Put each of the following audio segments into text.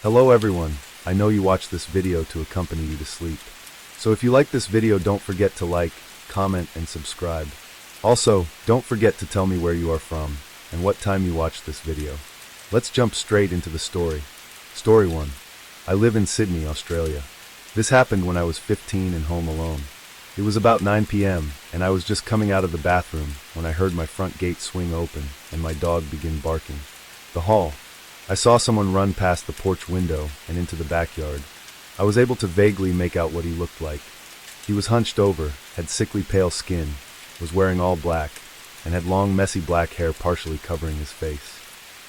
Hello everyone, I know you watched this video to accompany you to sleep. So if you like this video, don't forget to like, comment, and subscribe. Also, don't forget to tell me where you are from and what time you watched this video. Let's jump straight into the story. Story 1. I live in Sydney, Australia. This happened when I was 15 and home alone. It was about 9 p.m. and I was just coming out of the bathroom when I heard my front gate swing open and my dog begin barking. The hall. I saw someone run past the porch window and into the backyard. I was able to vaguely make out what he looked like. He was hunched over, had sickly pale skin, was wearing all black, and had long messy black hair partially covering his face.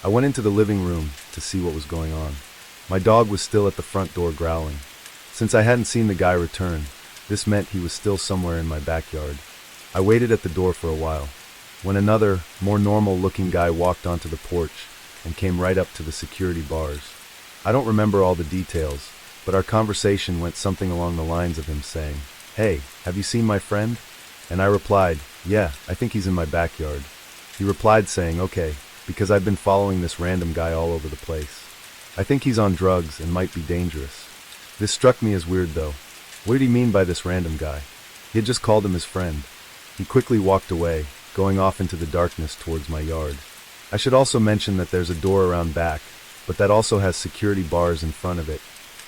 I went into the living room to see what was going on. My dog was still at the front door growling. Since I hadn't seen the guy return, this meant he was still somewhere in my backyard. I waited at the door for a while, when another, more normal-looking guy walked onto the porch and came right up to the security bars. I don't remember all the details, but our conversation went something along the lines of him saying, "Hey, have you seen my friend?" And I replied, "Yeah, I think he's in my backyard." He replied saying, "Okay, because I've been following this random guy all over the place. I think he's on drugs and might be dangerous." This struck me as weird though. What did he mean by this random guy? He had just called him his friend. He quickly walked away, going off into the darkness towards my yard. I should also mention that there's a door around back, but that also has security bars in front of it,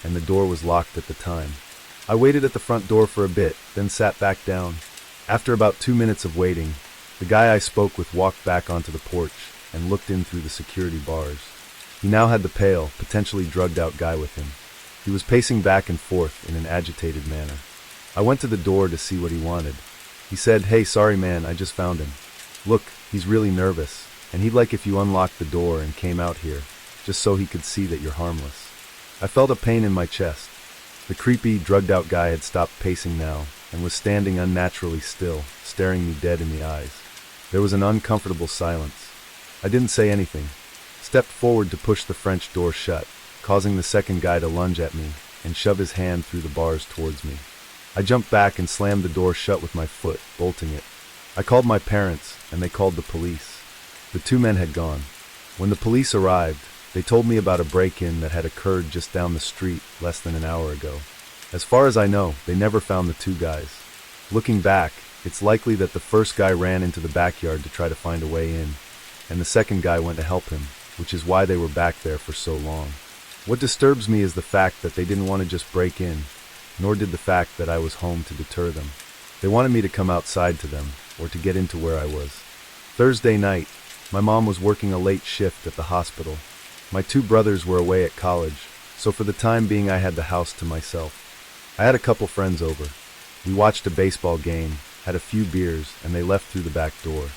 and the door was locked at the time. I waited at the front door for a bit, then sat back down. After about 2 minutes of waiting, the guy I spoke with walked back onto the porch and looked in through the security bars. He now had the pale, potentially drugged-out guy with him. He was pacing back and forth in an agitated manner. I went to the door to see what he wanted. He said, "Hey, sorry man, I just found him. Look, he's really nervous, and he'd like if you unlocked the door and came out here, just so he could see that you're harmless." I felt a pain in my chest. The creepy, drugged-out guy had stopped pacing now, and was standing unnaturally still, staring me dead in the eyes. There was an uncomfortable silence. I didn't say anything. Stepped forward to push the French door shut, causing the second guy to lunge at me and shove his hand through the bars towards me. I jumped back and slammed the door shut with my foot, bolting it. I called my parents, and they called the police. The two men had gone. When the police arrived, they told me about a break-in that had occurred just down the street less than an hour ago. As far as I know, they never found the two guys. Looking back, it's likely that the first guy ran into the backyard to try to find a way in, and the second guy went to help him, which is why they were back there for so long. What disturbs me is the fact that they didn't want to just break in, nor did the fact that I was home to deter them. They wanted me to come outside to them, or to get into where I was. Thursday night, my mom was working a late shift at the hospital. My two brothers were away at college, so for the time being I had the house to myself. I had a couple friends over. We watched a baseball game, had a few beers, and they left through the back door.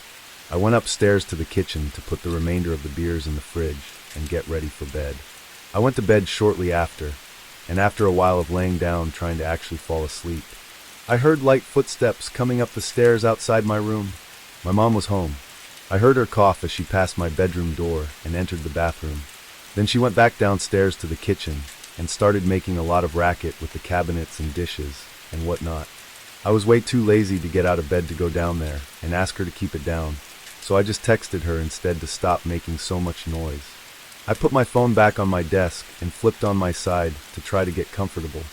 I went upstairs to the kitchen to put the remainder of the beers in the fridge and get ready for bed. I went to bed shortly after, and after a while of laying down trying to actually fall asleep, I heard light footsteps coming up the stairs outside my room. My mom was home. I heard her cough as she passed my bedroom door and entered the bathroom. Then she went back downstairs to the kitchen and started making a lot of racket with the cabinets and dishes and whatnot. I was way too lazy to get out of bed to go down there and ask her to keep it down, so I just texted her instead to stop making so much noise. I put my phone back on my desk and flipped on my side to try to get comfortable.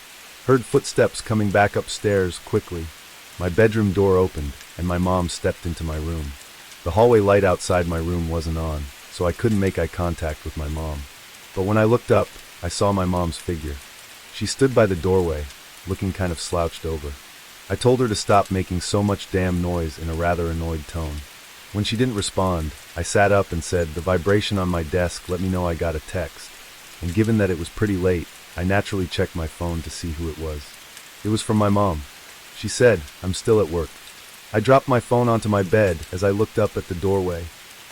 Heard footsteps coming back upstairs quickly. My bedroom door opened and my mom stepped into my room. The hallway light outside my room wasn't on, so I couldn't make eye contact with my mom. But when I looked up, I saw my mom's figure. She stood by the doorway, looking kind of slouched over. I told her to stop making so much damn noise in a rather annoyed tone. When she didn't respond, I sat up and said, "The vibration on my desk let me know I got a text." And given that it was pretty late, I naturally checked my phone to see who it was. It was from my mom. She said, "I'm still at work." I dropped my phone onto my bed as I looked up at the doorway.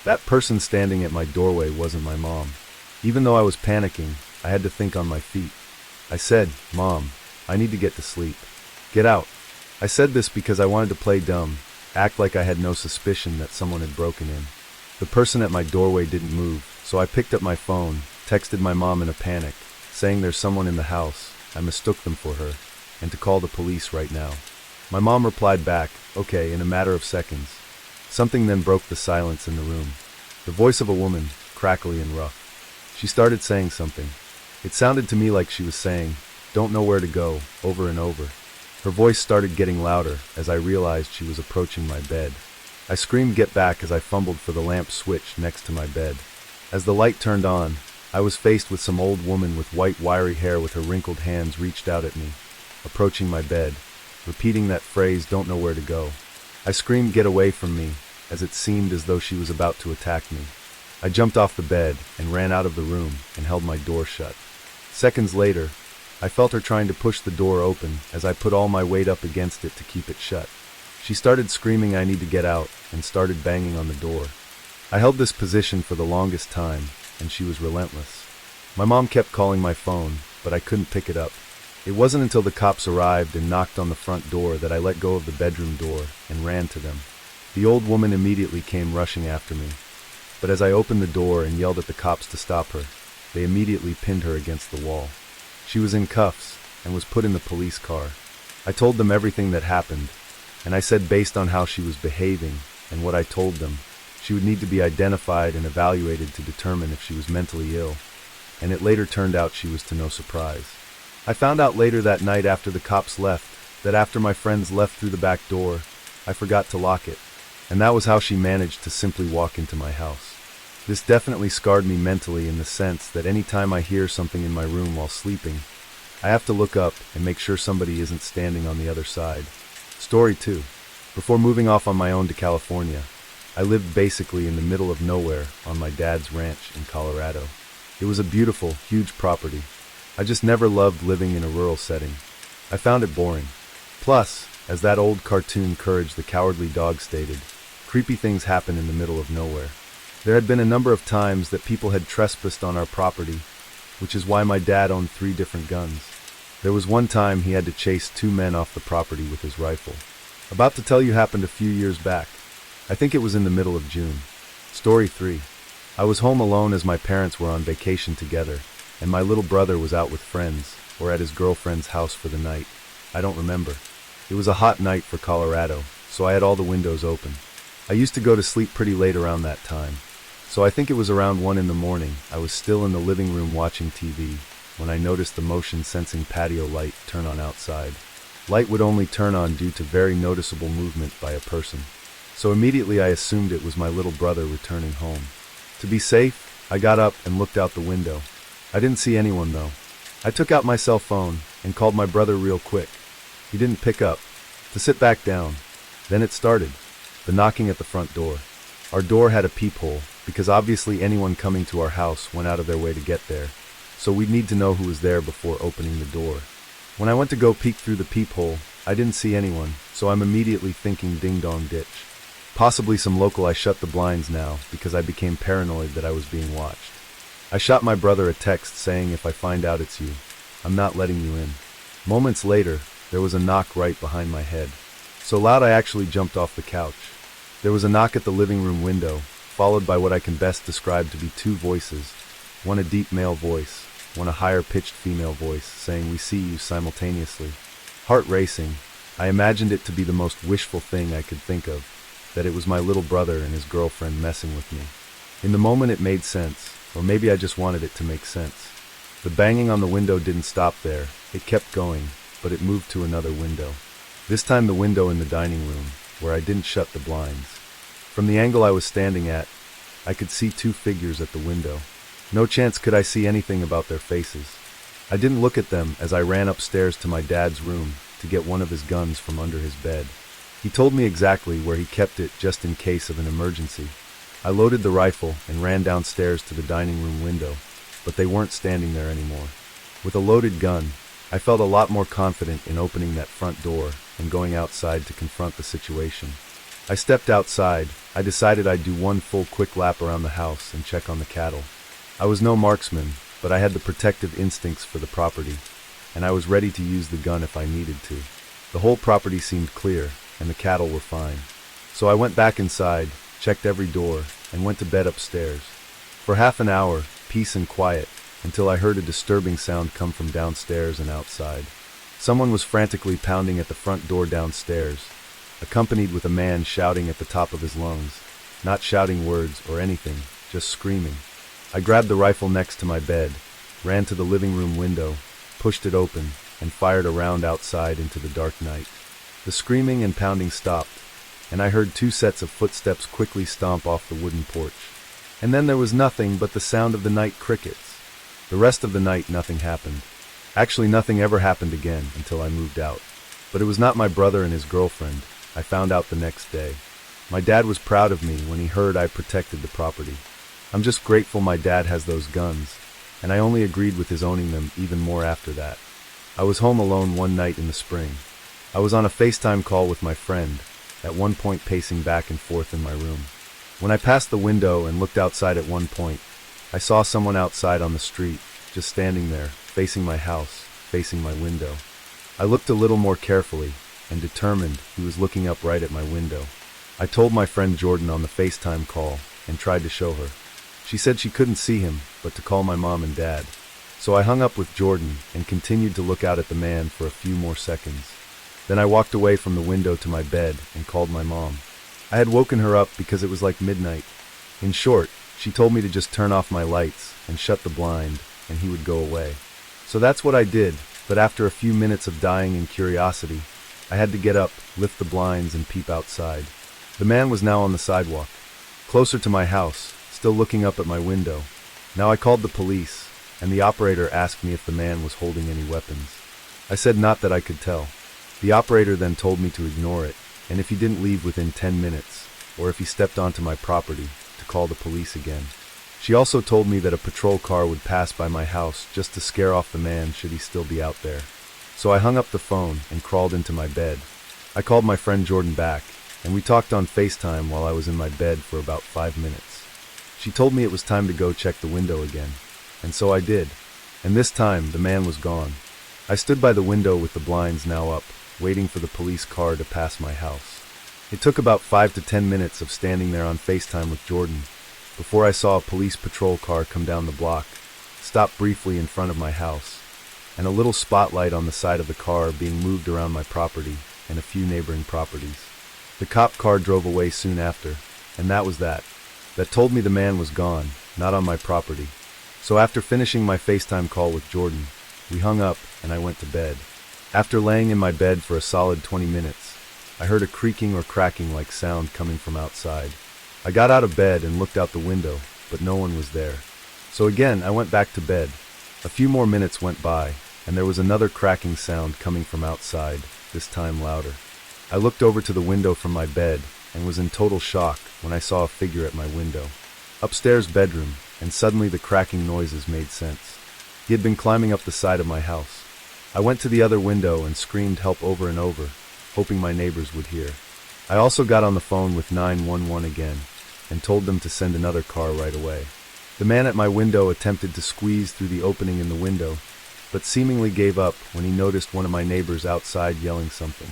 That person standing at my doorway wasn't my mom. Even though I was panicking, I had to think on my feet. I said, "Mom, I need to get to sleep. Get out." I said this because I wanted to play dumb, act like I had no suspicion that someone had broken in. The person at my doorway didn't move, so I picked up my phone, texted my mom in a panic, saying there's someone in the house, I mistook them for her, and to call the police right now. My mom replied back, "Okay," in a matter of seconds. Something then broke the silence in the room. The voice of a woman, crackly and rough. She started saying something. It sounded to me like she was saying, "Don't know where to go," over and over. Her voice started getting louder as I realized she was approaching my bed. I screamed "Get back" as I fumbled for the lamp switch next to my bed. As the light turned on, I was faced with some old woman with white wiry hair with her wrinkled hands reached out at me, approaching my bed, repeating that phrase, "Don't know where to go." I screamed "Get away from me," as it seemed as though she was about to attack me. I jumped off the bed and ran out of the room and held my door shut. Seconds later, I felt her trying to push the door open as I put all my weight up against it to keep it shut. She started screaming, "I need to get out," and started banging on the door. I held this position for the longest time, and she was relentless. My mom kept calling my phone, but I couldn't pick it up. It wasn't until the cops arrived and knocked on the front door that I let go of the bedroom door and ran to them. The old woman immediately came rushing after me, but as I opened the door and yelled at the cops to stop her, they immediately pinned her against the wall. She was in cuffs and was put in the police car. I told them everything that happened, and I said based on how she was behaving and what I told them, she would need to be identified and evaluated to determine if she was mentally ill, and it later turned out she was to no surprise. I found out later that night after the cops left that after my friends left through the back door, I forgot to lock it, and that was how she managed to simply walk into my house. This definitely scarred me mentally in the sense that any time I hear something in my room while sleeping, I have to look up and make sure somebody isn't standing on the other side. Story 2. Before moving off on my own to California, I lived basically in the middle of nowhere on my dad's ranch in Colorado. It was a beautiful, huge property. I just never loved living in a rural setting. I found it boring. Plus, as that old cartoon Courage the Cowardly Dog stated, creepy things happen in the middle of nowhere. There had been a number of times that people had trespassed on our property, which is why my dad owned 3 different guns. There was one time he had to chase 2 men off the property with his rifle. About to tell you happened a few years back. I think it was in the middle of June. Story 3. I was home alone as my parents were on vacation together, and my little brother was out with friends, or at his girlfriend's house for the night. I don't remember. It was a hot night for Colorado, so I had all the windows open. I used to go to sleep pretty late around that time, so I think it was around 1 in the morning. I was still in the living room watching TV when I noticed the motion-sensing patio light turn on outside. Light would only turn on due to very noticeable movement by a person, so immediately I assumed it was my little brother returning home. To be safe, I got up and looked out the window. I didn't see anyone though. I took out my cell phone and called my brother real quick. He didn't pick up. To sit back down. Then it started. The knocking at the front door. Our door had a peephole, because obviously anyone coming to our house went out of their way to get there, so we'd need to know who was there before opening the door. When I went to go peek through the peephole, I didn't see anyone, so I'm immediately thinking ding-dong ditch. Possibly some local. I shut the blinds now, because I became paranoid that I was being watched. I shot my brother a text saying, "If I find out it's you, I'm not letting you in." Moments later, there was a knock right behind my head. So loud I actually jumped off the couch. There was a knock at the living room window, followed by what I can best describe to be 2 voices, one a deep male voice, one a higher-pitched female voice, saying, "We see you," simultaneously. Heart racing, I imagined it to be the most wishful thing I could think of, that it was my little brother and his girlfriend messing with me. In the moment it made sense, or maybe I just wanted it to make sense. The banging on the window didn't stop there. It kept going, but it moved to another window. This time the window in the dining room, where I didn't shut the blinds. From the angle I was standing at, I could see 2 figures at the window. No chance could I see anything about their faces. I didn't look at them as I ran upstairs to my dad's room to get one of his guns from under his bed. He told me exactly where he kept it just in case of an emergency. I loaded the rifle and ran downstairs to the dining room window, but they weren't standing there anymore. With a loaded gun, I felt a lot more confident in opening that front door and going outside to confront the situation. I stepped outside. I decided I'd do one full quick lap around the house and check on the cattle. I was no marksman, but I had the protective instincts for the property, and I was ready to use the gun if I needed to. The whole property seemed clear, and the cattle were fine. So I went back inside, checked every door, and went to bed upstairs. For half an hour, peace and quiet, until I heard a disturbing sound come from downstairs and outside. Someone was frantically pounding at the front door downstairs, accompanied with a man shouting at the top of his lungs, not shouting words or anything, just screaming. I grabbed the rifle next to my bed ran to the living room window, pushed it open, and fired a round outside into the dark night. The screaming and pounding stopped, and I heard 2 sets of footsteps quickly stomp off the wooden porch. And then there was nothing but the sound of the night crickets. The rest of the night nothing happened. Actually, nothing ever happened again until I moved out. But it was not my brother and his girlfriend. I found out the next day. My dad was proud of me when he heard I protected the property. I'm just grateful my dad has those guns, and I only agreed with his owning them even more after that. I was home alone one night in the spring. I was on a FaceTime call with my friend, at one point pacing back and forth in my room. When I passed the window and looked outside at one point, I saw someone outside on the street, just standing there, facing my house, facing my window. I looked a little more carefully, and determined he was looking up right at my window. I told my friend Jordan on the FaceTime call, and tried to show her. She said she couldn't see him, but to call my mom and dad. So I hung up with Jordan, and continued to look out at the man for a few more seconds. Then I walked away from the window to my bed, and called my mom. I had woken her up because it was like midnight. In short, she told me to just turn off my lights, and shut the blind, and he would go away. So that's what I did, but after a few minutes of dying in curiosity, I had to get up, lift the blinds, and peep outside. The man was now on the sidewalk, closer to my house, still looking up at my window. Now I called the police, and the operator asked me if the man was holding any weapons. I said not that I could tell. The operator then told me to ignore it, and if he didn't leave within 10 minutes, or if he stepped onto my property, to call the police again. She also told me that a patrol car would pass by my house just to scare off the man should he still be out there. So I hung up the phone and crawled into my bed. I called my friend Jordan back, and we talked on FaceTime while I was in my bed for about 5 minutes. She told me it was time to go check the window again, and so I did. And this time, the man was gone. I stood by the window with the blinds now up, waiting for the police car to pass my house. It took about 5 to 10 minutes of standing there on FaceTime with Jordan before I saw a police patrol car come down the block, stop briefly in front of my house, and a little spotlight on the side of the car being moved around my property and a few neighboring properties. The cop car drove away soon after, and that was that. That told me the man was gone, not on my property. So after finishing my FaceTime call with Jordan, we hung up and I went to bed. After laying in my bed for a solid 20 minutes, I heard a creaking or cracking like sound coming from outside. I got out of bed and looked out the window, but no one was there. So again, I went back to bed. A few more minutes went by, and there was another cracking sound coming from outside, this time louder. I looked over to the window from my bed and was in total shock when I saw a figure at my window. Upstairs bedroom, and suddenly the cracking noises made sense. He had been climbing up the side of my house. I went to the other window and screamed help over and over, hoping my neighbors would hear. I also got on the phone with 911 again and told them to send another car right away. The man at my window attempted to squeeze through the opening in the window, but seemingly gave up when he noticed one of my neighbors outside yelling something.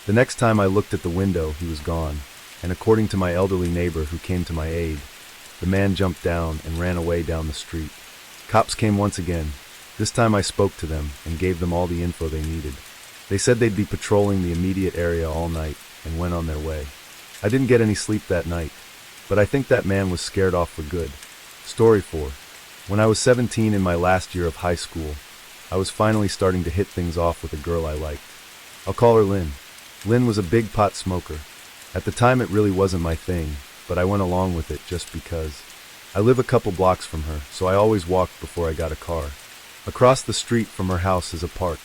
The next time I looked at the window, he was gone, and according to my elderly neighbor who came to my aid, the man jumped down and ran away down the street. Cops came once again. This time I spoke to them and gave them all the info they needed. They said they'd be patrolling the immediate area all night and went on their way. I didn't get any sleep that night, but I think that man was scared off for good. Story 4. When I was 17 in my last year of high school, I was finally starting to hit things off with a girl I liked. I'll call her Lynn. Lynn was a big pot smoker. At the time it really wasn't my thing, but I went along with it just because. I live a couple blocks from her, so I always walked before I got a car. Across the street from her house is a park.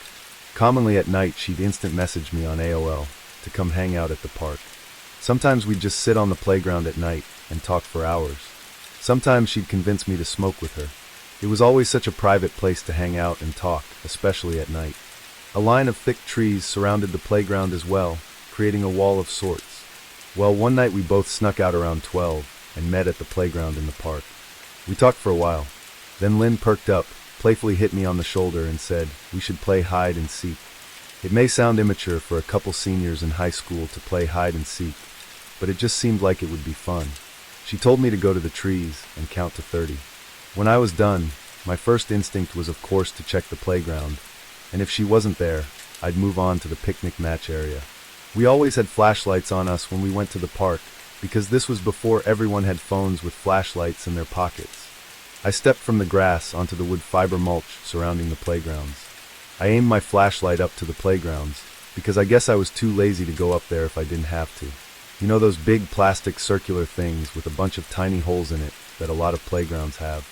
Commonly at night she'd instant message me on AOL to come hang out at the park. Sometimes we'd just sit on the playground at night and talk for hours. Sometimes she'd convince me to smoke with her. It was always such a private place to hang out and talk, especially at night. A line of thick trees surrounded the playground as well, creating a wall of sorts. Well, one night we both snuck out around 12 and met at the playground in the park. We talked for a while. Then Lynn perked up, playfully hit me on the shoulder and said we should play hide and seek. It may sound immature for a couple seniors in high school to play hide and seek, but it just seemed like it would be fun. She told me to go to the trees and count to 30. When I was done, my first instinct was of course to check the playground, and if she wasn't there, I'd move on to the picnic match area. We always had flashlights on us when we went to the park, because this was before everyone had phones with flashlights in their pockets. I stepped from the grass onto the wood fiber mulch surrounding the playgrounds. I aimed my flashlight up to the playgrounds, because I guess I was too lazy to go up there if I didn't have to. You know those big plastic circular things with a bunch of tiny holes in it that a lot of playgrounds have?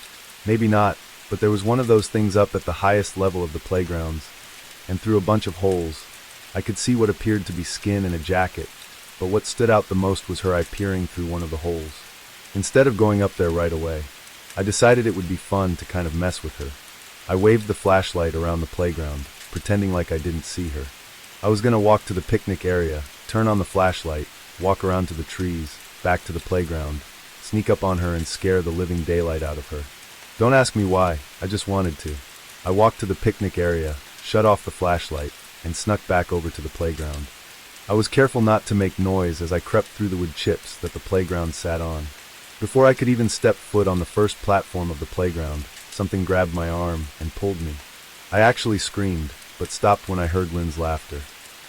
Maybe not, but there was one of those things up at the highest level of the playgrounds, and through a bunch of holes, I could see what appeared to be skin and a jacket, but what stood out the most was her eye peering through one of the holes. Instead of going up there right away, I decided it would be fun to kind of mess with her. I waved the flashlight around the playground, pretending like I didn't see her. I was going to walk to the picnic area, turn on the flashlight, walk around to the trees, back to the playground, sneak up on her and scare the living daylight out of her. Don't ask me why, I just wanted to. I walked to the picnic area, shut off the flashlight, and snuck back over to the playground. I was careful not to make noise as I crept through the wood chips that the playground sat on. Before I could even step foot on the first platform of the playground, something grabbed my arm and pulled me. I actually screamed, but stopped when I heard Lynn's laughter.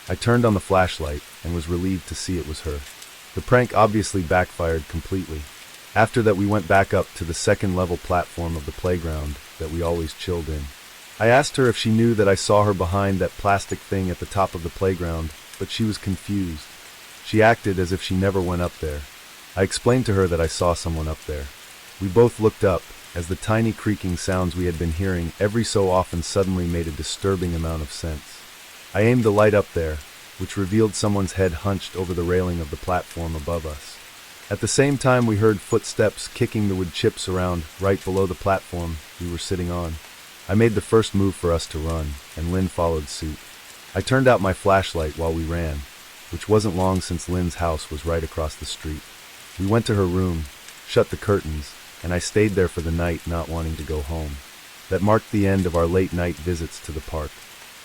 I turned on the flashlight and was relieved to see it was her. The prank obviously backfired completely. After that, we went back up to the second level platform of the playground that we always chilled in. I asked her if she knew that I saw her behind that plastic thing at the top of the playground, but she was confused. She acted as if she never went up there. I explained to her that I saw someone up there. We both looked up, as the tiny creaking sounds we had been hearing every so often suddenly made a disturbing amount of sense. I aimed the light up there, which revealed someone's head hunched over the railing of the platform above us. At the same time, we heard footsteps kicking the wood chips around right below the platform we were sitting on. I made the first move for us to run, and Lynn followed suit. I turned out my flashlight while we ran, which wasn't long since Lynn's house was right across the street. We went to her room, shut the curtains, and I stayed there for the night, not wanting to go home. That marked the end of our late-night visits to the park.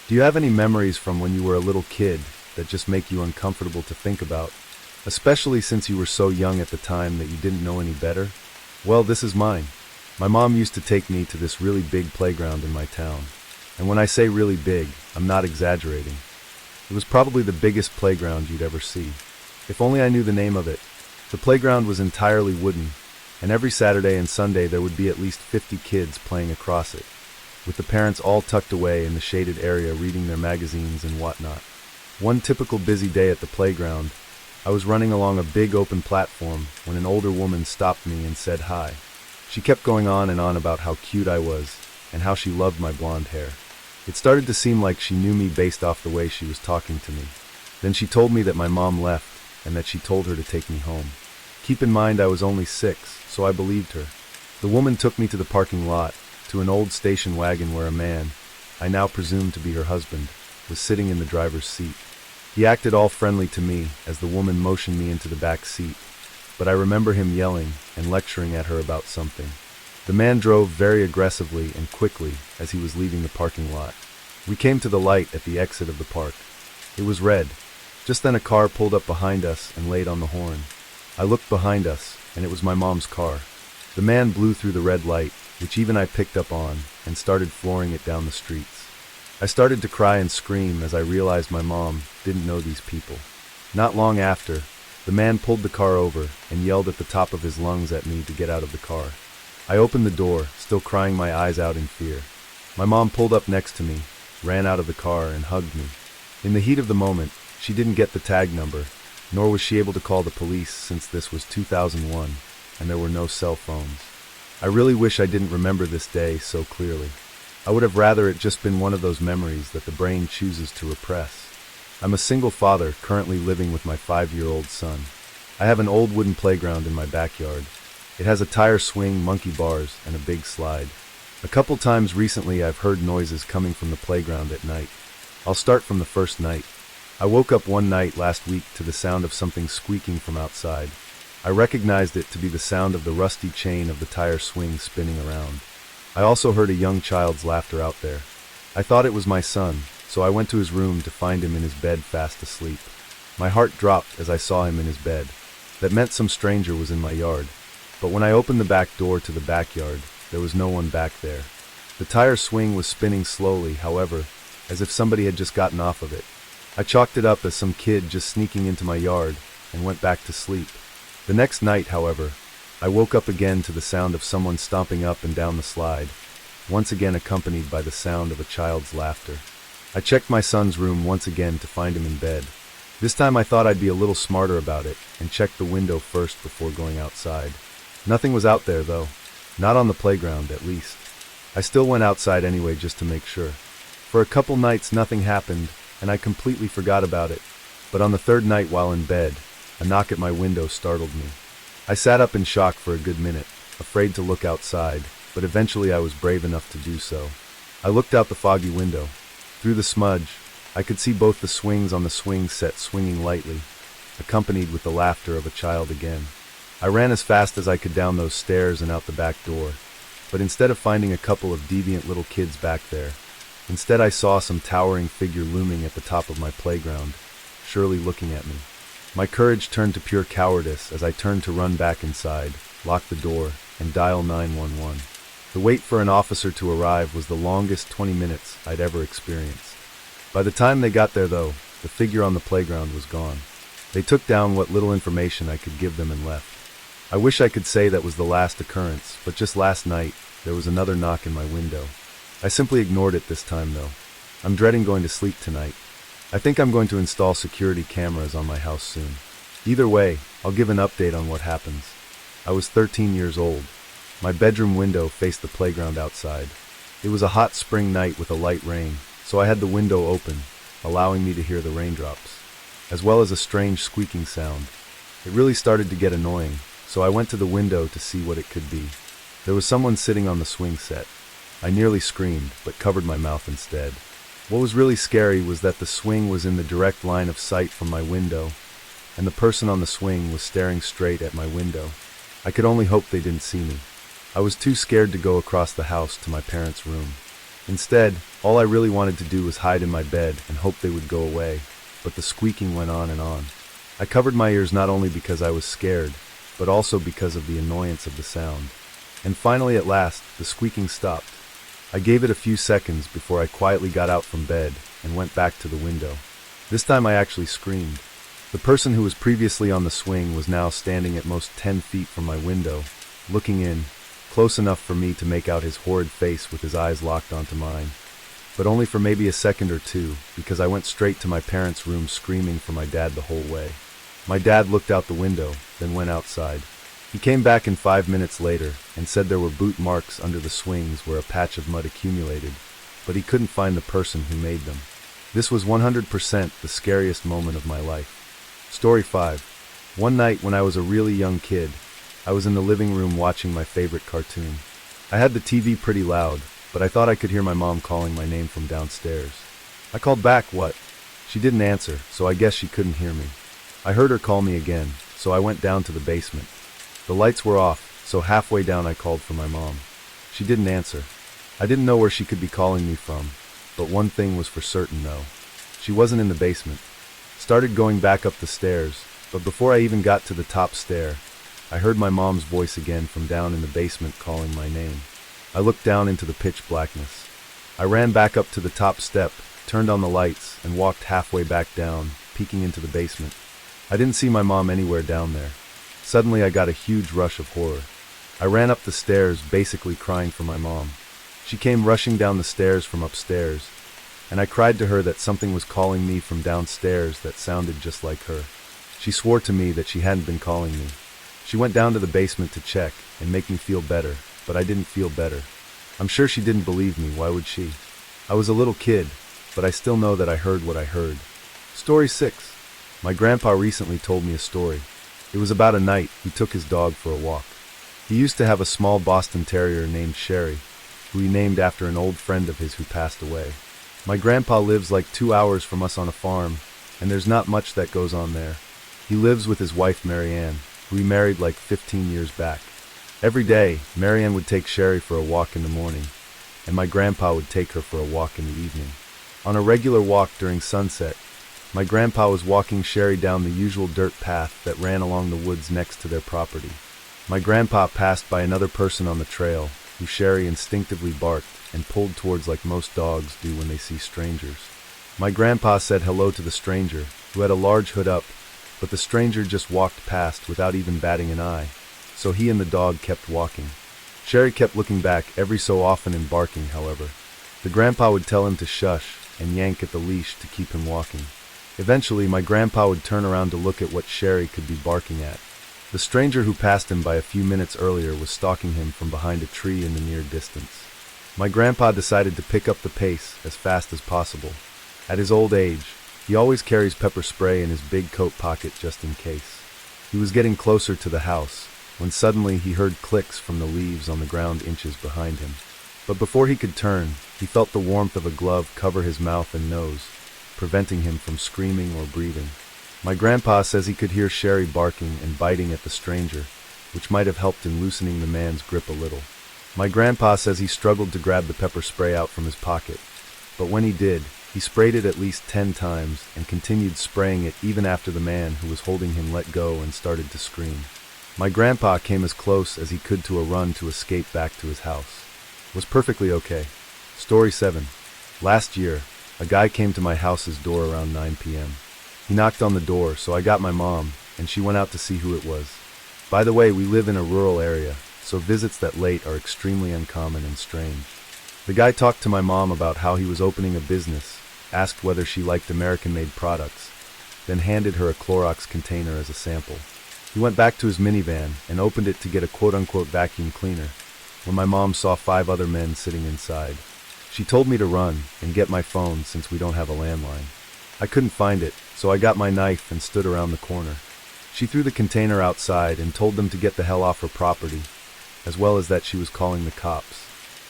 Do you have any memories from when you were a little kid that just make you uncomfortable to think about, especially since you were so young at the time that you didn't know any better? Well, this is mine. My mom used to take me to this really big playground in my town. And when I say really big, I'm not exaggerating. It was probably the biggest playground you'd ever see. If only I knew the name of it. The playground was entirely wooden, and every Saturday and Sunday there would be at least 50 kids playing across it, with the parents all tucked away in the shaded area reading their magazines and whatnot. One typical busy day at the playground, I was running along a big open platform when an older woman stopped me and said hi. She kept going on and on about how cute I was and how she loved my blonde hair. It started to seem like she knew me based off the way she was talking to me. Then she told me that my mom left and that she told her to take me home. Keep in mind I was only 6, so I believed her. The woman took me to the parking lot, to an old station wagon where a man, I now presume to be her husband, was sitting in the driver's seat. He acted all friendly to me as the woman motioned me into the back seat, but I remember him yelling and lecturing at her about something. The man drove very aggressively and quickly as he was leaving the parking lot. We came to the light at the exit of the park. It was red. Just then a car pulled up behind us and laid on the horn. I looked behind us, and it was my mom's car. The man blew through the red light, which even I picked up on, and started flooring it down the streets. I started to cry and scream as I realized my mom didn't know these people. Not long after, the man pulled the car over and yelled at the top of his lungs at me to get out of the car. I opened the door, still crying my eyes out in fear. My mom pulled up next to me, ran out of the car, and hugged me. In the heat of the moment, she didn't get the tag number, nor was she able to call the police since this was 2001 and there were no cell phones. I really wish I didn't remember this day so clearly. I would have rather it just been one of those memories that the brain chooses to repress. I'm a single father currently living with my 5-year-old son. I have an old wooden playground in my backyard. It has a tire swing, monkey bars, and a big slide. A couple times recently I've heard noises coming from the playground at night. I'll start from the first night. I woke up one night last week to the sound of something squeaking from outside. I recognized it to be the sound of the rusty chain of the tire swing spinning around. I also heard a young child's laughter out there. I thought it was my son, so I went to his room to find him in his bed fast asleep. My heart dropped as I saw him in his bed. That meant some stranger was in my yard. But when I opened the back door to the backyard, there was no one back there. The tire swing was spinning slowly, however, as if somebody had just gotten off of it. I chalked it up as some kid just sneaking into my yard and went back to sleep. The next night, however, I woke up again to the sound of someone stomping up and down the slide, once again accompanied by the sound of a child's laughter. I checked my son's room once again to find him in bed. This time I thought I'd be a little smarter about it and checked the window first before going outside. Nothing was out there though. Not on the playground, at least. I still went outside anyway just to make sure. For a couple nights nothing happened, and I completely forgot about it. But on the third night while in bed, a knock at my window startled me. I sat up in shock for a good minute, afraid to look outside, but eventually I was brave enough to do so. I looked out the foggy window. Through the smudge, I could see both the swings on the swing set swinging lightly, accompanied with the laughter of a child again. I ran as fast as I could down those stairs and out the back door, but instead of finding a couple of deviant little kids back there, instead I saw some towering figure looming at the top of my playground, surely looking at me. My courage turned to pure cowardice as I turned to run back inside, lock the door, and dial 911. The wait for an officer to arrive was the longest 20 minutes I'd ever experienced. By the time they got there though, the figure on the playground was gone. They took down what little information I could give them and left. I wish I could say that was the last occurrence, but just last night, there was another knock in my window. I simply ignored it this time though. I'm dreading going to sleep tonight. I think I'm going to install security cameras on my house soon. Either way, I'll give an update on what happens. I was 13 years old. My bedroom window faced the playground outside. It was a hot spring night with a light rain, so I had the window open, allowing me to hear the raindrops, as well as a strange squeaking sound. It really started to get annoying, so I went to the window to see what it could be. There was someone sitting on the swing set. I nearly screamed, but covered my mouth instead. What was really scary was that the swing was in the direct line of sight from my window, and the person on the swing was staring straight at my window. I could only hope they didn't see me. I was too scared to go across the house to my parents' room. Instead, all I really wanted to do was hide in my bed and hope they would go away, but the squeaking went on and on. I covered my ears not only because I was scared, but also because of the annoyance of the sound. And finally, at last, the squeaking stopped. I gave it a few seconds before I quietly got out from bed and went back to the window. This time I actually screamed. The person who was previously on the swing was now standing at most 10 feet from my window, looking in, close enough for me to make out his horrid face with his eyes locked onto mine. But only for maybe a second or two, because I went straight to my parents' room screaming for my dad the whole way. My dad looked out the window, then went outside. He came back in 5 minutes later and said there were boot marks under the swings where a patch of mud accumulated, but he couldn't find the person who made them. This was 100% the scariest moment of my life. Story 5. One night when I was a really young kid, I was in the living room watching my favorite cartoon. I had the TV pretty loud, but I thought I could hear my mom calling my name from downstairs. I called back, "What?" She didn't answer, so I guess she couldn't hear me. I heard her call me again, so I went down to the basement. The lights were off, so halfway down I called for my mom. She didn't answer. I didn't know where she could be calling me from, but one thing was for certain though. She wasn't in the basement. Started going back up the stairs, but before I even got to the top stair, I heard my mom's voice again from down in the basement calling my name. I looked down into the pitch blackness. I ran back up to the top step, turned on the lights, and walked halfway back down, peeking into the basement. I didn't see my mom anywhere down there. Suddenly I got a huge rush of horror. I ran up the stairs, basically crying for my mom. She came rushing down the stairs from upstairs, and I cried to her that something was calling me from downstairs that sounded just like her. She swore to me that she hadn't been calling me. She went down to the basement to check and make me feel better, but I didn't feel better. I'm sure she didn't believe me, why would she? I was a little kid, but I still know that I heard what I heard. Story 6. My grandpa recently told me a story. It was about a night he took his dog for a walk. He used to have a small Boston Terrier named Sherry, who he named after an old friend of his who passed away. My grandpa lives like 2 hours from us on a farm, and there's not much that goes on there. He lives with his wife Marianne, who he married like 15 years back. Every day, Marianne would take Sherry for a walk in the morning, and my grandpa would take her for a walk in the evening. On a regular walk during sunset, my grandpa was walking Sherry down the usual dirt path that ran along the woods next to their property. My grandpa passed by another person on the trail, who Sherry instinctively barked and pulled towards like most dogs do when they see strangers. My grandpa said hello to the stranger, who had a large hood up, but the stranger just walked past without even batting an eye. so he and the dog kept walking. Sherry kept looking back every so often and barking, however. The grandpa would tell him to shush and yank at the leash to keep him walking. Eventually, my grandpa would turn around to look at what Sherry could be barking at. The stranger who passed him by a few minutes earlier was stalking him from behind a tree in the near distance. My grandpa decided to pick up the pace as fast as possible. At his old age, he always carries pepper spray in his big coat pocket just in case. He was getting closer to the house when suddenly he heard clicks from the leaves on the ground inches behind him. But before he could turn, he felt the warmth of a glove cover his mouth and nose, preventing him from screaming or breathing. My grandpa says he could hear Sherry barking and biting at the stranger, which might have helped in loosening the man's grip a little. My grandpa says he struggled to grab the pepper spray out from his pocket, but when he did, he sprayed it at least 10 times and continued spraying it even after the man who was holding him let go and started to scream. My grandpa came as close as he could to a run to escape back to his house. Was perfectly okay. Story 7. Last year, a guy came to my house's door around 9 p.m. He knocked on the door, so I got my mom, and she went out to see who it was. By the way, we live in a rural area, so visits that late are extremely uncommon and strange. The guy talked to my mom about how he was opening a business, asked whether she liked American-made products, then handed her a Clorox container as a sample. He went back to his minivan and opened it to get a quote-unquote vacuum cleaner, when my mom saw 5 other men sitting inside. She told me to run and get my phone since we don't have a landline. I couldn't find it, so I got my knife and stood around the corner. She threw the container outside and told them to get the hell off her property, as well as that she was calling the cops.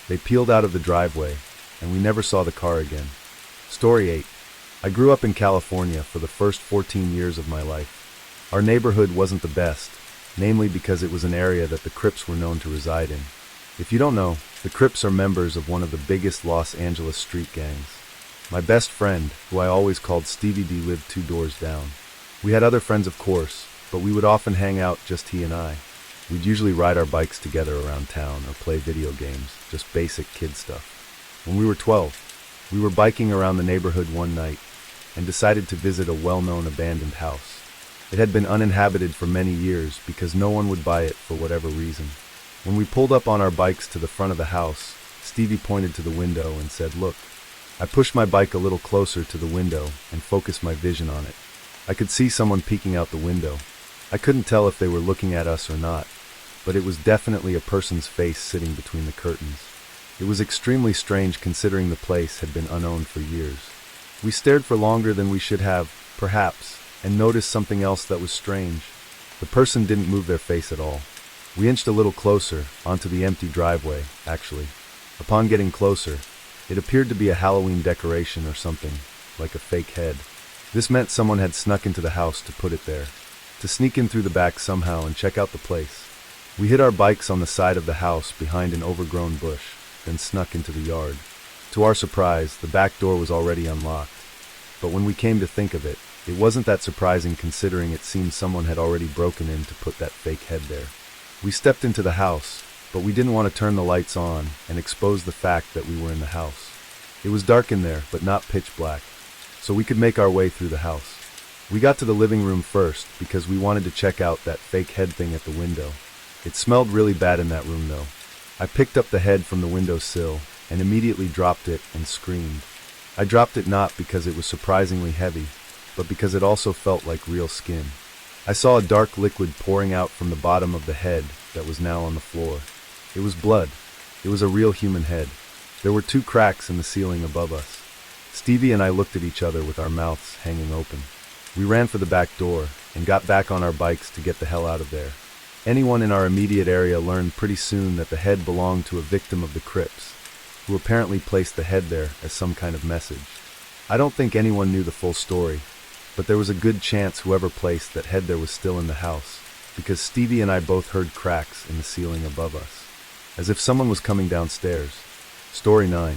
They peeled out of the driveway, and we never saw the car again. Story 8. I grew up in California for the first 14 years of my life. Our neighborhood wasn't the best, namely because it was an area that the Crips were known to reside in. If you don't know, the Crips are members of one of the biggest Los Angeles street gangs. My best friend, who I always called Stevie D, lived 2 doors down. We had other friends, of course, but we would often hang out just he and I. We'd usually ride our bikes together around town or play video games, just basic kid stuff. When we were 12, we were biking around the neighborhood one night and decided to visit a well-known abandoned house. It had been uninhabited for many years because no one would buy it for whatever reason. When we pulled up on our bikes to the front of the house, Stevie pointed to the window and said, "Look." I pushed my bike a little closer to the window and focused my vision on it. I could see someone peeking out the window. I couldn't tell if they were looking at us or not, but it was definitely a person's face sitting between the curtains. It was extremely strange considering the place had been unowned for years. We stared for longer than we should have, perhaps, and noticed something else that was strange. The person didn't move their face at all. We inched a little closer, onto the empty driveway, actually. Upon getting closer, it appeared to be a Halloween decoration or something, like a fake head. This meant someone had snuck into the house to put it there, to sneak in through the back somehow and check out the place. We hid our bikes on the side of the house behind an overgrown bush, then snuck into the yard. To our surprise, the back door was already unlocked. But when we came to think of it, it wasn't that surprising considering it seemed someone had already broken in to put that fake head there. We stepped into the house, but we didn't want to turn the lights on and expose the fact that we were in the house. It was dark in there, but not pitch black, so we could make our way through the house. We got to the living room first because we wanted to check out that fake head thing at the window. It smelled really bad in that room though. I picked up the head from the windowsill and immediately dropped it and screamed. I dropped it not because it was surprisingly heavy, but because it also felt like real skin. I saw a dark liquid pouring out from the bottom of the head that was now on the floor. It was blood. It was a real human head. There were 2 cracks in the ceiling above us. Stevie and I looked at each other with our mouths hanging open. We ran for the back door and got back on our bikes to get the hell out of there. Anyone in our immediate area learned pretty soon that the head belonged to a victim of the Crips, who apparently placed the head there as some kind of message. I don't think anyone knew the full story, but there was a good chance whoever placed that head there was still in the house, because Stevie and I both heard cracks in the ceiling above us, as if someone was coming downstairs. Story 9.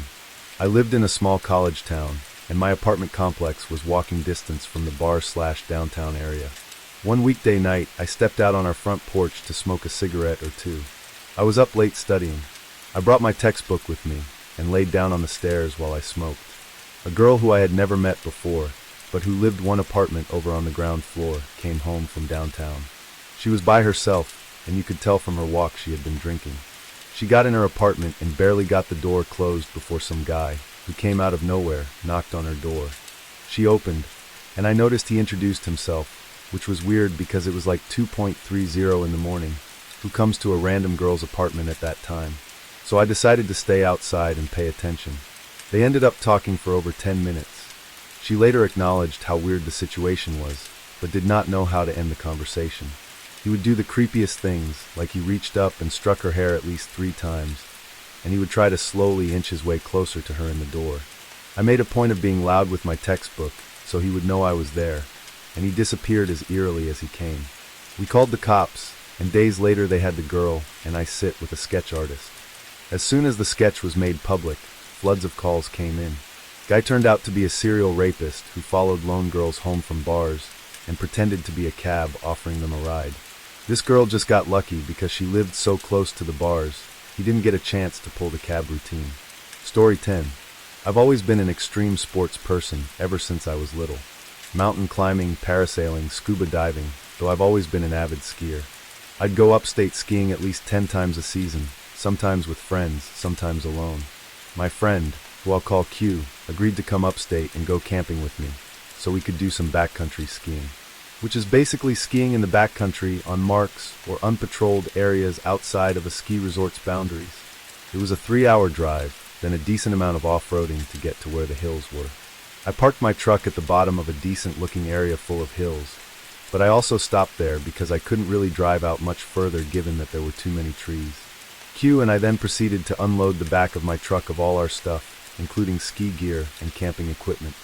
I lived in a small college town, and my apartment complex was walking distance from the bar/downtown area. One weekday night, I stepped out on our front porch to smoke a cigarette or 2. I was up late studying. I brought my textbook with me and laid down on the stairs while I smoked. A girl who I had never met before, but who lived one apartment over on the ground floor, came home from downtown. She was by herself, and you could tell from her walk she had been drinking. She got in her apartment and barely got the door closed before some guy, who came out of nowhere, knocked on her door. She opened, and I noticed he introduced himself, which was weird because it was like 2:30 in the morning. Who comes to a random girl's apartment at that time? So I decided to stay outside and pay attention. They ended up talking for over 10 minutes. She later acknowledged how weird the situation was, but did not know how to end the conversation. He would do the creepiest things, like he reached up and struck her hair at least 3 times, and he would try to slowly inch his way closer to her in the door. I made a point of being loud with my textbook, so he would know I was there, and he disappeared as eerily as he came. We called the cops, and days later they had the girl and I sit with a sketch artist. As soon as the sketch was made public, floods of calls came in. Guy turned out to be a serial rapist who followed lone girls home from bars and pretended to be a cab offering them a ride. This girl just got lucky because she lived so close to the bars, he didn't get a chance to pull the cab routine. Story 10. I've always been an extreme sports person ever since I was little. Mountain climbing, parasailing, scuba diving, though I've always been an avid skier. I'd go upstate skiing at least 10 times a season, sometimes with friends, sometimes alone. My friend, who I'll call Q, agreed to come upstate and go camping with me, so we could do some backcountry skiing, which is basically skiing in the backcountry on marks or unpatrolled areas outside of a ski resort's boundaries. It was a 3-hour drive, then a decent amount of off-roading to get to where the hills were. I parked my truck at the bottom of a decent-looking area full of hills, but I also stopped there because I couldn't really drive out much further given that there were too many trees. Q and I then proceeded to unload the back of my truck of all our stuff, including ski gear and camping equipment.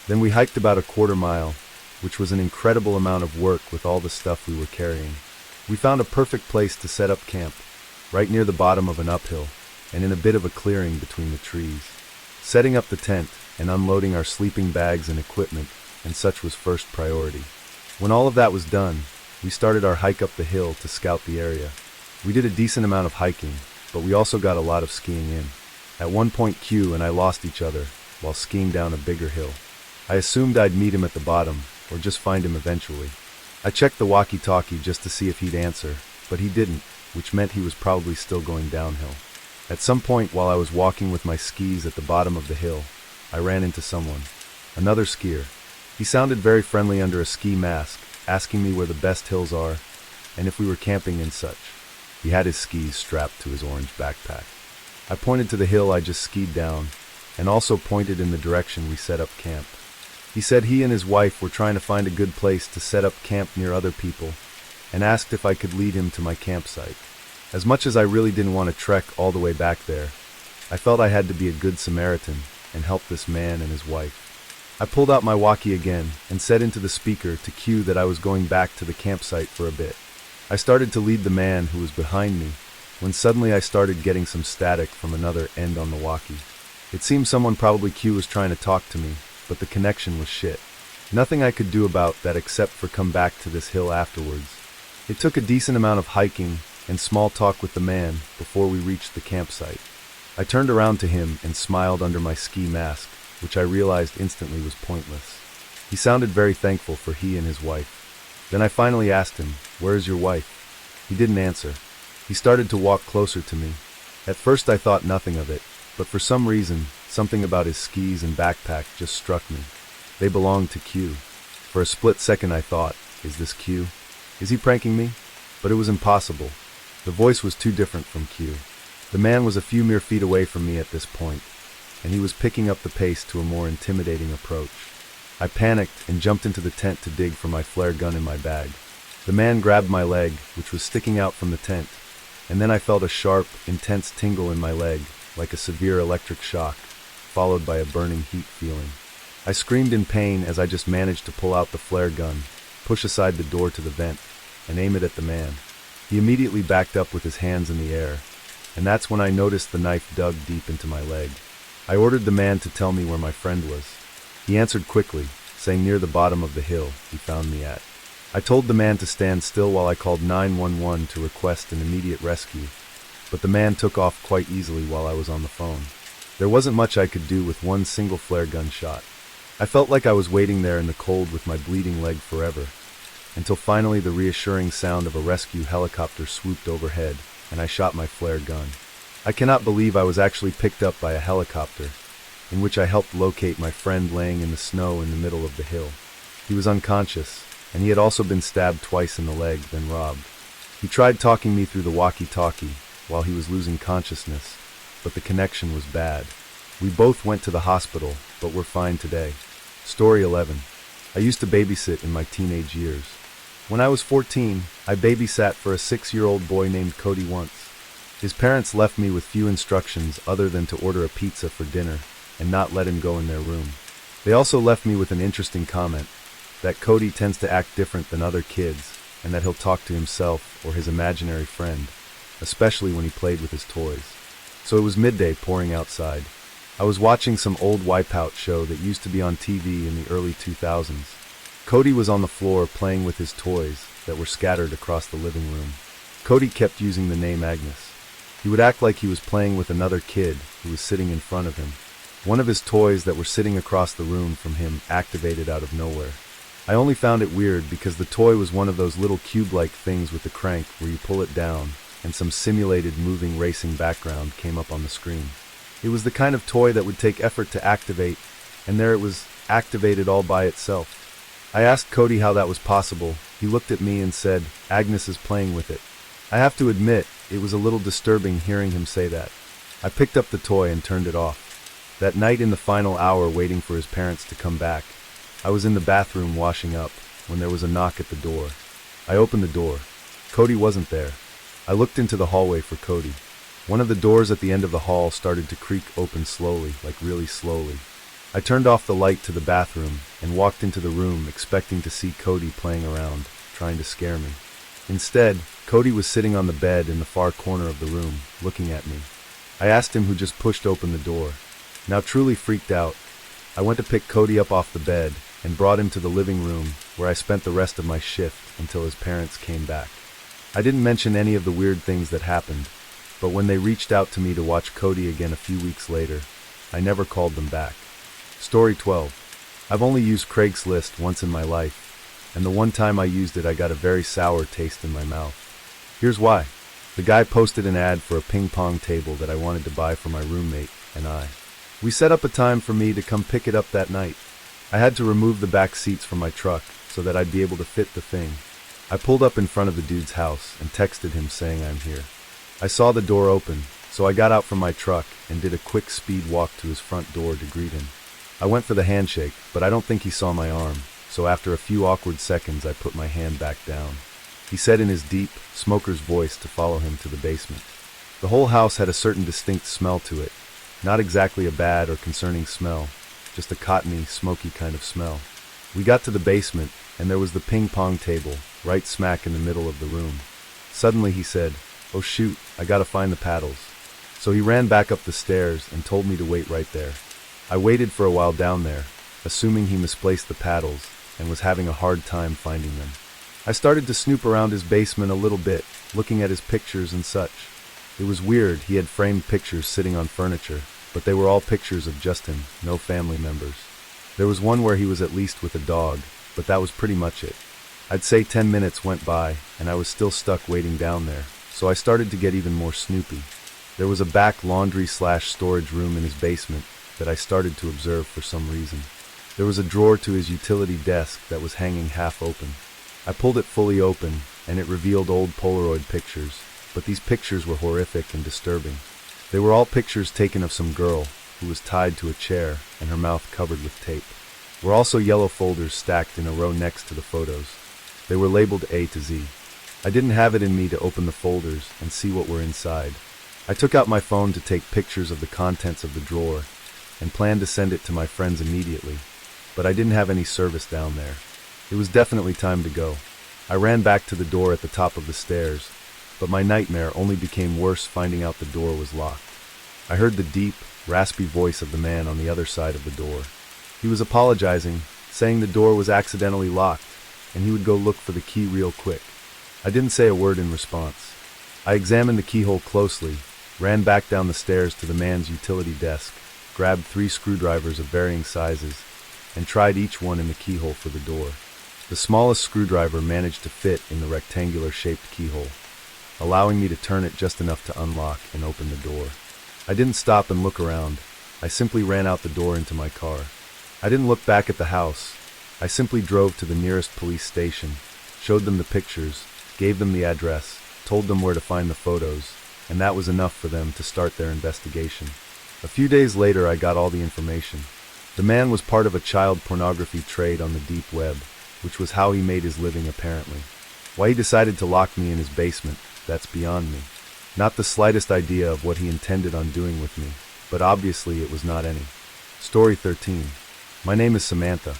Then we hiked about a quarter mile, which was an incredible amount of work with all the stuff we were carrying. We found a perfect place to set up camp, right near the bottom of an uphill, and in a bit of a clearing between the trees. Setting up the tent and unloading our sleeping bags and equipment and such was first priority. When all of that was done, we started our hike up the hill to scout the area. We did a decent amount of hiking, but we also got a lot of skiing in. At one point Q and I lost each other while skiing down a bigger hill. I assumed I'd meet him at the bottom, or just find him eventually. I checked the walkie-talkie just to see if he'd answer, but he didn't, which meant he was probably still going downhill. At some point while I was walking with my skis at the bottom of the hill, I ran into someone. Another skier. He sounded very friendly under a ski mask, asking me where the best hills are, and if we were camping and such. He had his skis strapped to his orange backpack. I pointed to the hill I just skied down, and also pointed in the direction we set up camp. He said he and his wife were trying to find a good place to set up camp near other people, and asked if I could lead him to my campsite. As much as I really didn't want to trek all the way back there, I felt I had to be a good Samaritan and help this man and his wife. I pulled out my walkie again and said into the speaker to Q that I was going back to the campsite for a bit. I started to lead the man who was behind me, when suddenly I started getting some static from another end on the walkie. It seemed someone, probably Q, was trying to talk to me, but the connection was shit. Nothing I could do about that except for come back to this hill afterwards. It took a decent amount of hiking and small talk with the man before we reached the campsite. I turned around to him and smiled under my ski mask, which I realized instantly was pointless. He sounded very thankful for he and his wife. Then I finally asked him, "Where is your wife?" He didn't answer. He started to walk closer to me. At first I thought nothing of it, but for some reason, something about his skis and backpack just struck me. They belonged to Q. For a split second I thought, is this Q? Is he pranking me? But it was impossible. The voice was too different from Q. The man was a few mere feet away from me at this point, and he was picking up the pace to a more intimidating approach. I panicked and jumped into the tent to dig for my flare gun in my bag. The man grabbed my leg, which was sticking out from the tent, and then I felt a sharp, intense tingle in my leg, like a severe electric shock, followed by a burning heat feeling. I screamed in pain as I just managed to pull out the flare gun, push aside the door to the vent, and aim it at the man. He immediately backed up with his hands in the air, and that's when I noticed the knife dug deep into my leg. I ordered the man to tell me where my friend was. He answered quickly, saying near the bottom of the hill he found me at. I told the man to stand still while I called 911 to request an immediate rescue, but the man took off quite easily while I was on the phone. There wasn't much I could do with one single flare gun shot. I felt like I was waiting there in the cold with my bleeding leg forever. until finally the reassuring sound of a rescue helicopter swooped overhead, and I shot my flare gun. I cannot believe I was actually picked up by a helicopter, in which I helped locate my friend laying in the snow in the middle of the hill. He was unconscious, and he had also been stabbed twice in the leg, then robbed. He tried talking me through the walkie-talkie while he was losing consciousness, but the connection was bad. We both went to the hospital, but we're fine today. Story 11. I used to babysit in my teenage years. When I was 14, I babysat for a 6-year-old boy named Cody once. His parents left me with few instructions other than to order a pizza for dinner and not let him go in their room. They also left me with an interesting comment, that Cody tends to act different than other kids, and that he'll talk to himself or his imaginary friend, especially when he played with his toys. So it was midday pouring outside. I was watching some old Wipeout show that used to be on TV in the early 2000s. Cody was on the floor playing with his toys that were scattered across the living room. Cody kept using the name Agnes. He would act like he was playing with another kid who was sitting in front of him. One of his toys that were sitting across the room from him activated out of nowhere. I only found it weird because the toy was one of those little cube-like things with the crank where you pull it down and some simulated moving racing background came up on the screen. It was the kind of toy that would take effort to activate, and there it was, activated all by itself. I asked Cody how that was possible. He looked at me and said, "Agnes is playing with it." I have to admit, it was a little disturbing hearing him say that. I picked up the toy and turned it off. That night in the final hour waiting for his parents to come back, I was in the bathroom washing up when there was a knock at the door. I opened the door. Cody wasn't there. I looked into the hallway for Cody. One of the doors at the end of the hall started to creak open slowly, like really slowly. I turned off the light to the bathroom and walked into the room expecting to see Cody playing around, trying to scare me. Instead, Cody was sitting on the bed in the far corner of the room, looking at me. I asked him who just pushed open the door. Now truly freaked out, I went to pick Cody up off the bed and brought him to the living room where I spent the rest of my shift until his parents came back. I didn't mention any of the weird things that happened, but when they reached out to me to watch Cody again a few weeks later, I never called them back. Story 12. I've only used Craigslist once in my life, and the one time I used it I got a very sour taste in my mouth. Here's why. The guy posted an ad for a ping pong table that I wanted to buy for my roommate and I. We set up a time for me to come pick it up that night. I had to remove the back seats from my truck so that I'd be able to fit the thing. I pulled up in front of the dude's house and texted him saying I'm here. I saw the door open, so I got out from my truck and did a quick speed walk to his front door to greet him. I went for the handshake, but I don't think he saw my arm, so after a few awkward seconds I put my hand back down. He said in his deep, smoker's voice to follow him to the basement. The whole house had a certain distinct smell to it, not exactly a bad or concerning smell, just a cottony, smoky kind of smell. We got to the basement, and there was the ping pong table, right smack in the middle of the room. Suddenly he said, "Oh shoot, I gotta find the paddles." So he ran back up the stairs and told me to wait right there. I waited for a while down there, assuming he misplaced the paddles and was having a hard time finding them. I started to snoop around his basement a little bit, looking at his pictures and such. It was weird, he had framed pictures sitting on furniture, but they were all pictures of just him, no family members. There was one where he was at least with a dog, but that was pretty much it. I'd say 10 minutes went by, and I was still stuck waiting down there, so I started to get even more snoopy. There was a back laundry/storage room in his basement that I started to observe for some reason. There was a drawer to his utility desk that was hanging half open. I pulled it fully open, and it revealed old Polaroid pictures, but these pictures were horrific and disturbing. They were all pictures taken of some girl who was tied to a chair and her mouth covered with tape. Were also yellow folders stacked in a row next to the photos. They were labeled A to Z. I didn't have it in me to open the folders and see what were inside. I took out my phone to take pictures of the contents of the drawer and planned to send it to my friends immediately, but I didn't have any service down there. It was definitely time to go. I ran back to the door at the top of the stairs, but my nightmare only became worse finding out the door was locked. I heard the deep, raspy voice of the man on the other side of the door. He was apologizing, saying the door was accidentally locked, and he would go look for the key real quick. I didn't say a word in response. I examined the keyhole closely, ran back down the stairs to the man's utility desk, grabbed 3 screwdrivers of varying sizes, and tried each one in the keyhole for the door. The smallest screwdriver managed to fit in the rectangular-shaped keyhole, allowing me to turn it just enough to unlock and open the door. I didn't stop and look around. I simply ran out the door into my car. I didn't look back at the house. I simply drove to the nearest police station, showed them the pictures, gave them the address, told them where to find the photos, and that was enough for them to start their investigation. A few days later, I got all the information. The man was part of a child pornography trade on the deep web, which was how he made his living apparently. Why he decided to lock me in his basement, that's beyond me. Not the slightest idea of what he intended on doing with me, but obviously it was not any. Story 13. My name is Samantha.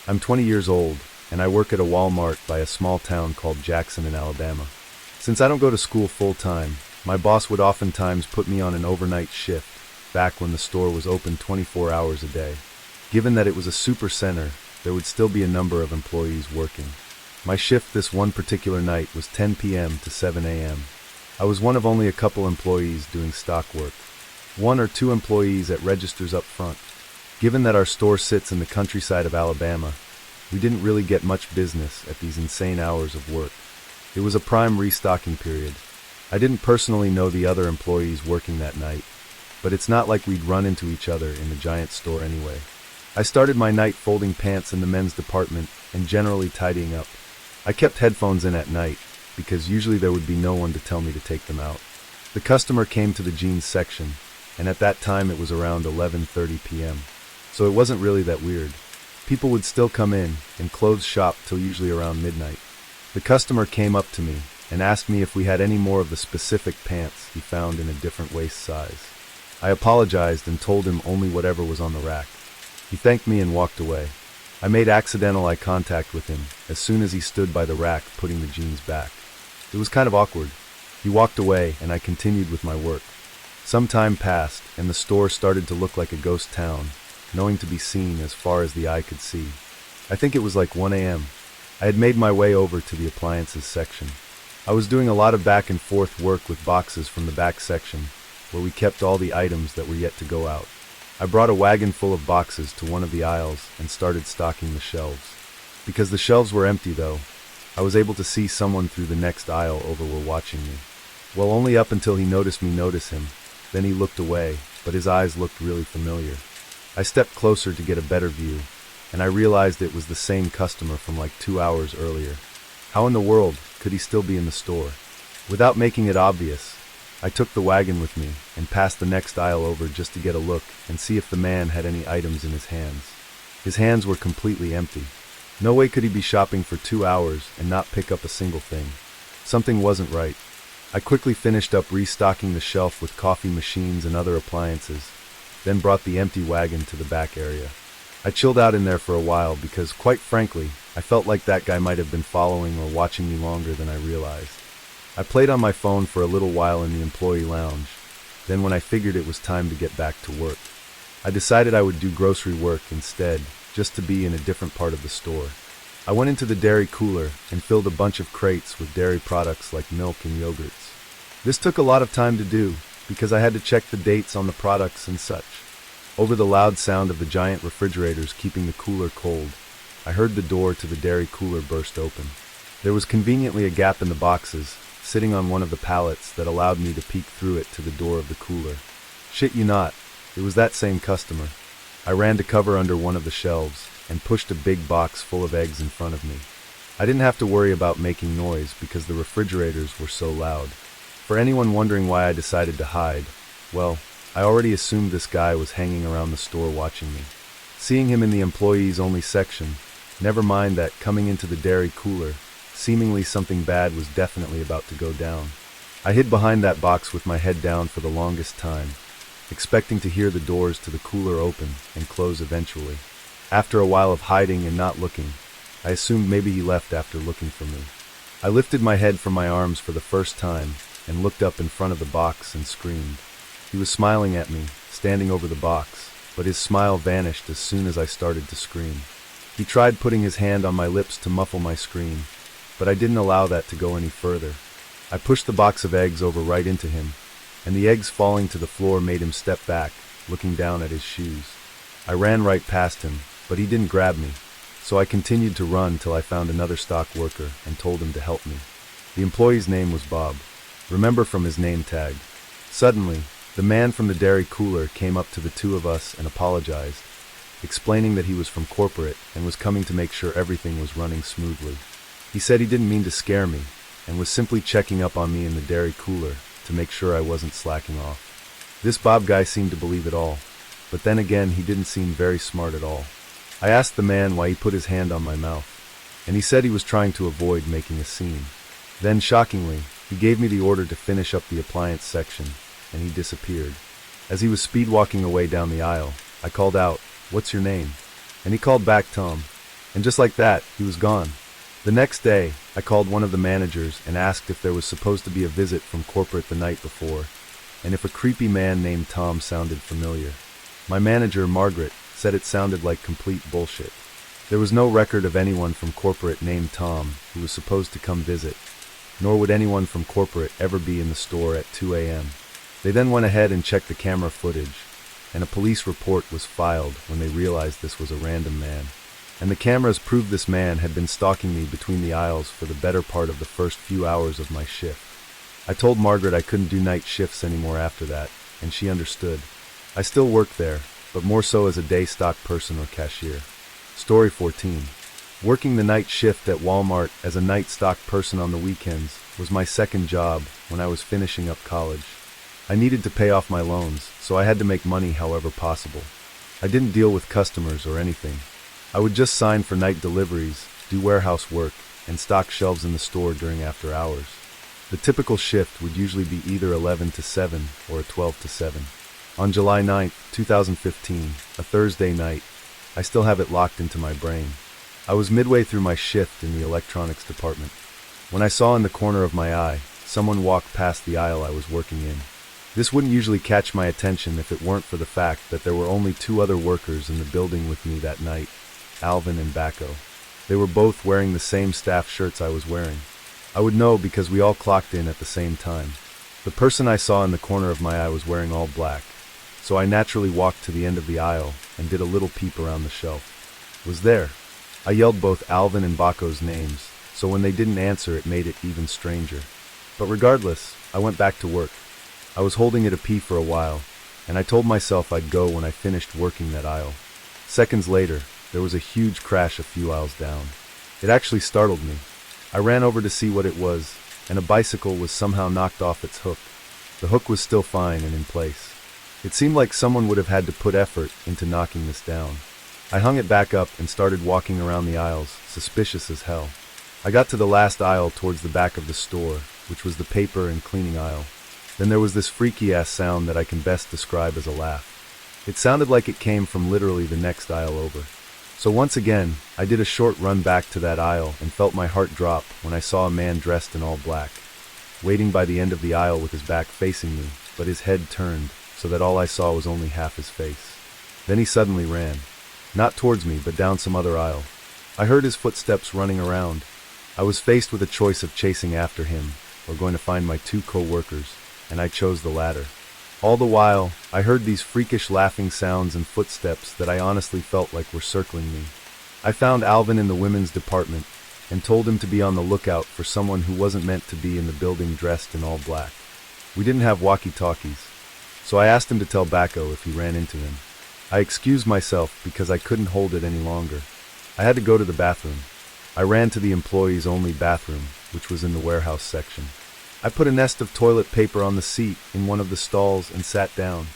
I'm 20 years old, and I work at a Walmart by a small town called Jackson in Alabama. Since I don't go to school full-time, my boss would oftentimes put me on an overnight shift, back when the store was open 24 hours a day. Given that it was a super center, there would still be a number of employees working. My shift this one particular night was 10 p.m. to 7 a.m. I was one of only a couple employees doing stock work. 1 or 2 employees at registers up front. Given that our store sits in the countryside of Alabama, we didn't really get much business at these insane hours of work. It was a prime restocking period. I didn't personally know the other employees working that night, but it's not like we'd run into each other in the giant store anyway. I started my night folding pants in the men's department and generally tidying up. I kept headphones in at night, because usually there would be no one to tell me to take them out. The customer came to the jeans section, and at that time it was around 11:30 p.m., so it wasn't really that weird. People would still come in and clothes shop till usually around midnight. The customer came up to me and asked me if we had any more of the specific pants he found in a different waist size. I apologized and told him only whatever was on the rack. He thanked me and walked away. I made accidental eye contact with him as soon as he stood by the rack putting the jeans back. It was kind of awkward. He walked away and I continued with my work. Some time passed and the store started to look like a ghost town, knowing to be seen as far as the eye could see. I think it was like 1 a.m. I had made my way over to the appliances section. I was doing a lot of back and forth work with boxes from the back section, where we kept all the items that were yet to go out. I brought a wagon full of boxes to one of the aisles and started stocking the shelves. Because the shelves were empty though, I was able to see someone through the next aisle over were watching me. Well, only up until he noticed me notice him. Then he looked away, but his eyes looked really familiar. I stepped closer to get a better view, and I realized it was the same customer from like 2 hours earlier. How in the world could he still be in the store? Without making it obvious, I took the wagon with me and passed the next aisle over just to get a look and see if the man had any items in his hands. His hands were completely empty. No way could he be shopping for 2 hours and not pick up a single thing. Something wasn't right. I quickly finished up restocking the shelf with coffee machines and other appliances, then brought the empty wagon to the back area. I chilled out in there for a while because, quite frankly, I felt like that guy might have been following or watching me longer than I realized. I played on my phone for a little while in the employee lounge. Then when I figured it was time to get back to work, I decided I would do grocery work instead, just to be in a different part of the store. I went into the dairy cooler and filled a bunch of crates with dairy products like milk and yogurts. This took a lot of time to do because I had to check the dates on the products and such. Over the loud sound of the giant refrigerators keeping the cooler cold, I heard the door to the dairy cooler burst open. There was conveniently a gap in the boxes, sitting on one of the pallets that allowed me to peek through it to the door of the cooler. Shit you not, it was that same customer. I ran to cover under one of the shelves and pushed a big box full of eggs in front of me. I didn't have to worry about making noise because the refrigerators were so loud. For anyone wondering why I decided to hide, well, I already assumed this guy was hanging around the store watching me. Seeing him in the employees-only section, never mind that coming into the dairy cooler, seemingly something bad was definitely about to go down. I hid behind that box with my head down for the longest time, expecting to hear the doors to the cooler open and close eventually. After a while of hiding and not looking, I assumed maybe he left after looking for me. I lifted my head from my arms for the first time and looked up in front of the box and screamed. He was smiling at me, standing over the box, but his smile vanished as soon as I started to scream. He tried putting his hand on my lips to muffle my scream, but I didn't allow that to go any further. I pushed the box of eggs over right into him, and the eggs falling to the floor made him step back, looking down at his shoes. I ran right past him, but he didn't grab me. so I continued to run till I found another stock worker and told him to help me. The employee's name was Bob. Remember from his name tag. Suddenly, the man from the dairy cooler came up to the two of us and apologized, explaining that he was from corporate and was coming to make sure everything was running smoothly. He said he didn't mean to scare me and was simply checking up on me in the dairy cooler to make sure I wasn't slacking off. This Bob guy seemed to believe it all, but then again he didn't seem very smart at all. I asked the man why he put his hand on my mouth, and he said he was trying to avoid making a scene. Then, shockingly, he gave me the order to finish up the appliance section, and he disappeared. As he was speed walking away down the aisle, I called out, "What's your name?" And he called back Tom. And just like that, he was gone. The next day, I called one of the managers and asked if there was supposed to be a visit from corporate the night before, and if a creepy man named Tom sounded familiar. My manager, Margaret, said it sounded like complete bullshit. There was no record of anyone from corporate named Tom who was supposed to come visit, nor would anyone from corporate ever be in the store at 2 a.m. They then went ahead and checked the camera footage, and a police report was filed when they realized this was a random man. And the cameras proved this man had been stalking me between the aisles for the better part of the first few hours of my shift. I told Margaret I couldn't do night shifts anymore after that, and she understood. I still worked there, but more so as a day stock person or cashier. Story 14. Working the night shift at Walmart as a night stock person on the weekends was my second job when I was finishing up college. I needed to pay off my loans, so I had to make money however possible. I didn't deal with customers or anything. I would just sign for night deliveries, do warehouse work, and stock shelves in the store during after hours. The typical shift would usually be either 11 to 7 or a 12 to 7. On July 9, 2015, a Thursday night, I still have it locked into my brain. I was midway through my shift in the electronics department when I saw in the corner of my eye someone walk past the aisle I was working in. This wouldn't usually catch my attention if it weren't for the fact that there were only two other workers in the building with me that night, Alvin and Bacco. They were both wearing the same staff shirts I was wearing. I would know because we all clocked in at the same time. The person I saw in the corner of my eye was wearing all black, so I naturally walked to the end of the aisle and did a little peep around the shelf. Was there? I yelled both Alvin and Bacco's names, so when they didn't answer it made it even stranger. But regardless, I went back to work. I was holding it a pee for a while, and I told myself I'd go when I finished working that aisle. Seconds later, there was a huge crash a few aisles down. It actually startled me. I ran over to see what it was, and a bicycle was somehow knocked off its hook. The hook was still fine and in place. It seemed like someone would have had to put effort into knocking this down. I hung it back up and started walking around the aisles, suspicious as hell. I got to the last aisle towards the back of the store, which was the paper and cleaning aisle. Then there was this freaky-ass sound that I can best describe as a laugh. It sounded like it came from literally the next aisle over. So once again, I did a short run back to that aisle and felt my heart drop when I saw a man dressed in all black, waiting by the end of the aisle with his back facing me, but his head turned, so that all I saw was only half his face. Then he suddenly ran. Not towards me, but down some other aisle. I heard his footsteps running around. I was faced with a choice of chasing after him or going to find my two co-workers, and I chose the latter. All the while, I heard these freakish laughing sounds and footsteps that I honestly felt like were circling me. I found Alvin in the women's department and told him to be on the lookout for someone who wasn't meant to be in the building dressed in all black. We didn't have walkie-talkies, so I asked him to tell Bacco if he ran into him. I excused myself because I couldn't hold it any longer. I had to go to the bathroom. I ran to the employees-only bathroom, which was in the warehouse section. I put a nest of toilet paper on the seat in one of the stalls and sat down.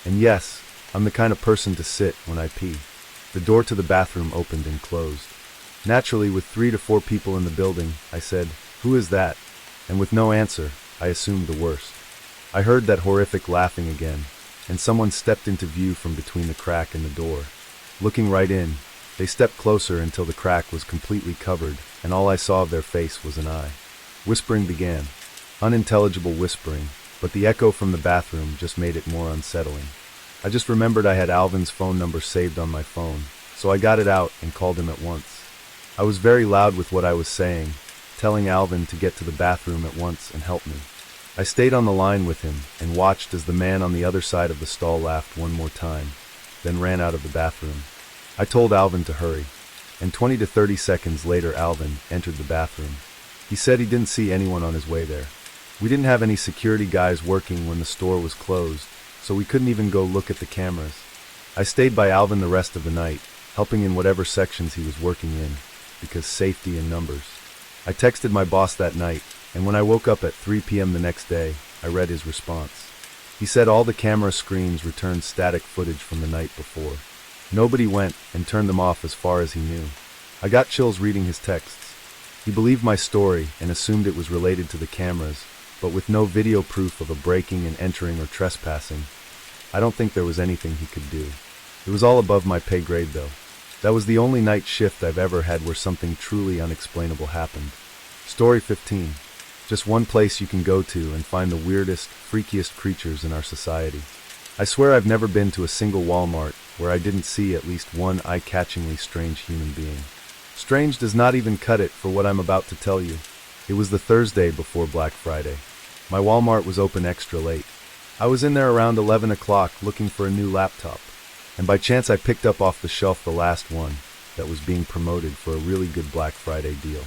And yes, I'm the kind of person to sit when I pee. The door to the bathroom opened and closed. Naturally, with 3 to 4 people in the building, I said, "Who is that?" And with no answer, I assumed the worst. I heard that horrific laughing again, and someone stepped into view from between the crack in the door. Looking right in, they stepped closer until the crack was completely covered, and all I saw of their face was an eye. Whispering began. Unintelligible whispering, but the echo from the bathroom just made it more unsettling. I just remembered I had Alvin's phone number saved on my phone, so I got it out and called him at once. I was very loud with what I was saying, telling Alvin to get to the bathroom at once and help me. I stayed on the line with him and watched as the man on the other side of the stall laughed one more time, then ran out of the bathroom. I told Alvin to hurry. and 20 to 30 seconds later Alvin entered the bathroom. He said he didn't see anyone on his way there. We didn't have any security guys working when the store was closed, so we couldn't even go look at the cameras. I stayed by Alvin the rest of the night, helping in whatever sections he was working in, because safety in numbers. I texted my boss that night, and when I woke up at 3 p.m. the next day, I read his response. He said all the camera screens returned static footage from the night before. Nobody went and turned them off as far as he knew. I got chills reading his texts. He believed my story and assumed it was related to the cameras, but with no video proof of a breaking and entering or trespassing, I don't think there was anything he could do. It was all above my pay grade though. That was the only night shift I've ever had where something truly unexplainable happened. Story 15. Just one place you can go to and find the weirdest, freakiest creatures in our society. I swear I've never been to a single Walmart where I didn't see at least one eye-catchingly strange human being. Strange does not even cut it for what I'm about to tell you. It was the Thursday before Black Friday. My Walmart was open extra late. I was in there around 11 o'clock looking for a new laptop, and by chance I picked up off the shelf the last one that was being promoted for a really good Black Friday deal.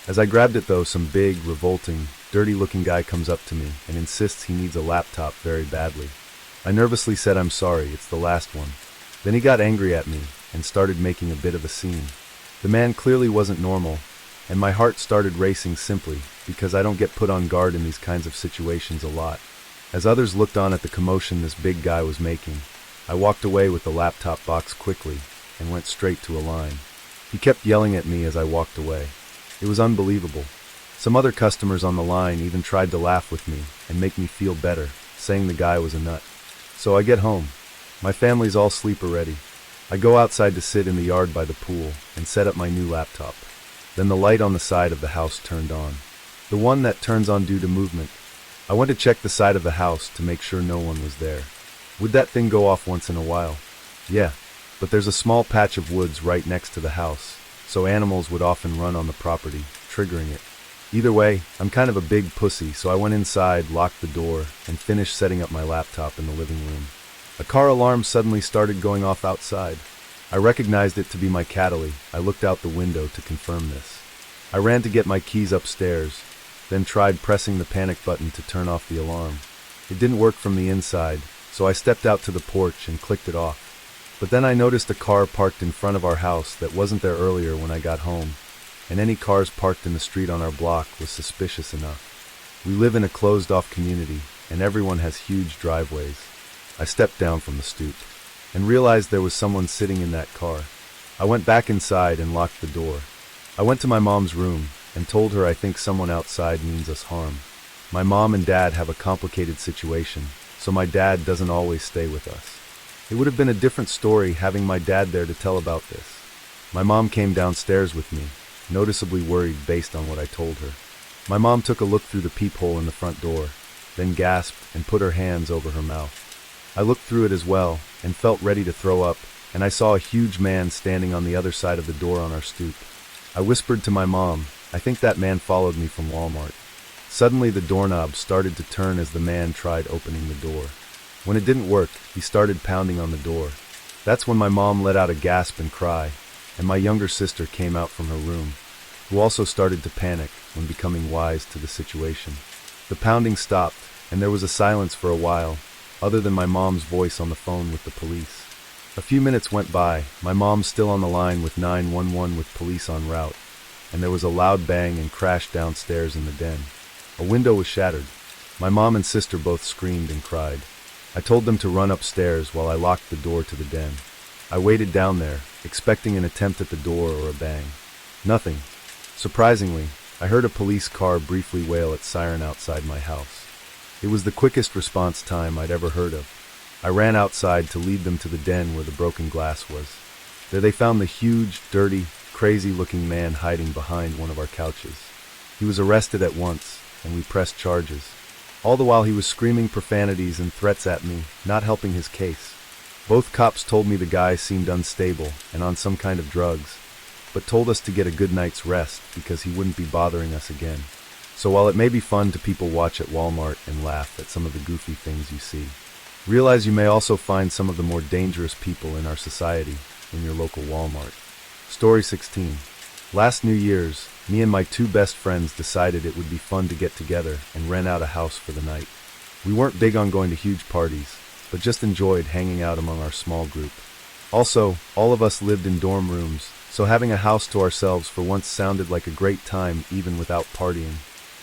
As I grabbed it though, some big, revolting, dirty-looking guy comes up to me and insists he needs a laptop very badly. I nervously said I'm sorry, it's the last one. Then he got angry at me and started making a bit of a scene. The man clearly wasn't normal, and my heart started racing simply because I don't get put on guard in these kinds of situations a lot. As others looked on at the commotion this big guy was making, I walked away with the laptop box quickly and went straight to a line. He kept yelling at me as I walked away. It was unbelievable. Some other customers on the line even tried to laugh with me and make me feel better, saying the guy was a nut. So I get home. My family's all asleep already. I go outside to sit in the yard by the pool and set up my new laptop. Then the light on the side of the house turned on. The one that turns on due to movement. I went to check the side of the house to make sure no one was there. Would that thing go off once in a while? Yeah, but there's a small patch of woods right next to the house, so animals would often run on the property, triggering it. Either way, I'm kind of a big pussy, so I went inside, locked the door, and finished setting up my laptop in the living room. A car alarm suddenly started going off outside. I recognized it to be my Cataly. I looked out the window to confirm this. I ran to get my keys upstairs, then tried pressing the panic button to turn off the alarm. It didn't work from the inside, so I stepped out to the porch and clicked it off. But then I noticed a car parked in front of our house that wasn't there earlier when I got home, and any cars parked in the street on our block was suspicious enough. We live in a closed-off community, and everyone has huge driveways. I stepped down from the stoop and realized there was someone sitting in that car. I went back inside and locked the door. I went to my mom's room and told her I think someone outside means us harm. My mom and dad have a complicated situation, so my dad doesn't always stay with us. It would have been a different story having my dad there to tell about this. My mom came downstairs with me, noticeably worried based on what I told her. My mom took a look through the peephole in the front door, then gasped and put her hands over her mouth. I looked through it as well and felt ready to throw up, and I saw a huge man standing on the other side of the door on our stoop. I whispered to my mom, I think that man followed me from Walmart. Suddenly the doorknob started to turn as the man tried opening the door. When it didn't work, he started pounding on the door. That's when my mom let out a gasp and cry, and my younger sister came out from her room, who also started to panic when becoming wise to the situation. The pounding stopped, and there was a silence for a while, other than my mom's voice on the phone with the police. A few minutes went by, my mom still on the line with 911 with police en route, and there was a loud bang and crash downstairs in the den. A window was shattered. My mom and sister both screamed and cried. I told them to run upstairs while I locked the door to the den. I waited down there, expecting an attempt at the door or a bang. Nothing. Surprisingly, I heard a police car briefly wail its siren outside my house. It was the quickest response time I'd ever heard of. I ran outside to lead them to the den where the broken glass was. There they found the huge, dirty, crazy-looking man hiding behind one of our couches. He was arrested at once, and we pressed charges. All the while he was screaming profanities and threats at me, not helping his case. Both cops told me the guy seemed unstable and on some kind of drugs, but told us to get a good night's rest because he wouldn't be bothering us again. So while it may be fun to people watch at Walmart and laugh at some of the goofy things you see, realize you may also find some of the more dangerous people in our society in your local Walmart. Story 16. Last New Year's, me and my two best friends decided it would be fun to get together and rent out a house for the night. We weren't big on going to huge parties, but just enjoyed hanging out among our small group. Also, all of us lived in dorm rooms, so having a house to ourselves for once sounded like a great time even without partying.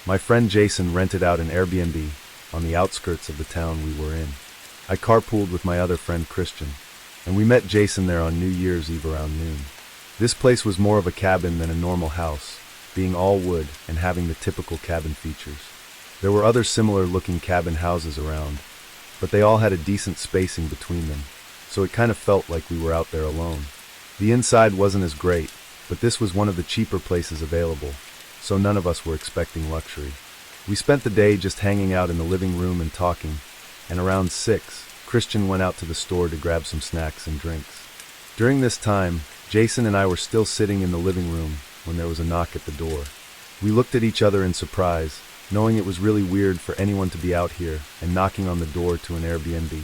My friend Jason rented out an Airbnb on the outskirts of the town we were in. I carpooled with my other friend Christian, and we met Jason there on New Year's Eve around noon. This place was more of a cabin than a normal house, being all wood and having the typical cabin features. There were other similar-looking cabin houses around, but they all had a decent spacing between them, so it kind of felt like we were out there alone. The inside wasn't as great, but this was one of the cheaper places available, so none of us were expecting luxury. We spent the day just hanging out in the living room and talking, and around 6, Christian went out to the store to grab some snacks and drinks. During this time, Jason and I were still sitting in the living room when there was a knock at the door. We looked at each other in surprise, knowing it was really weird for anyone to be out here and knocking on the door to an Airbnb.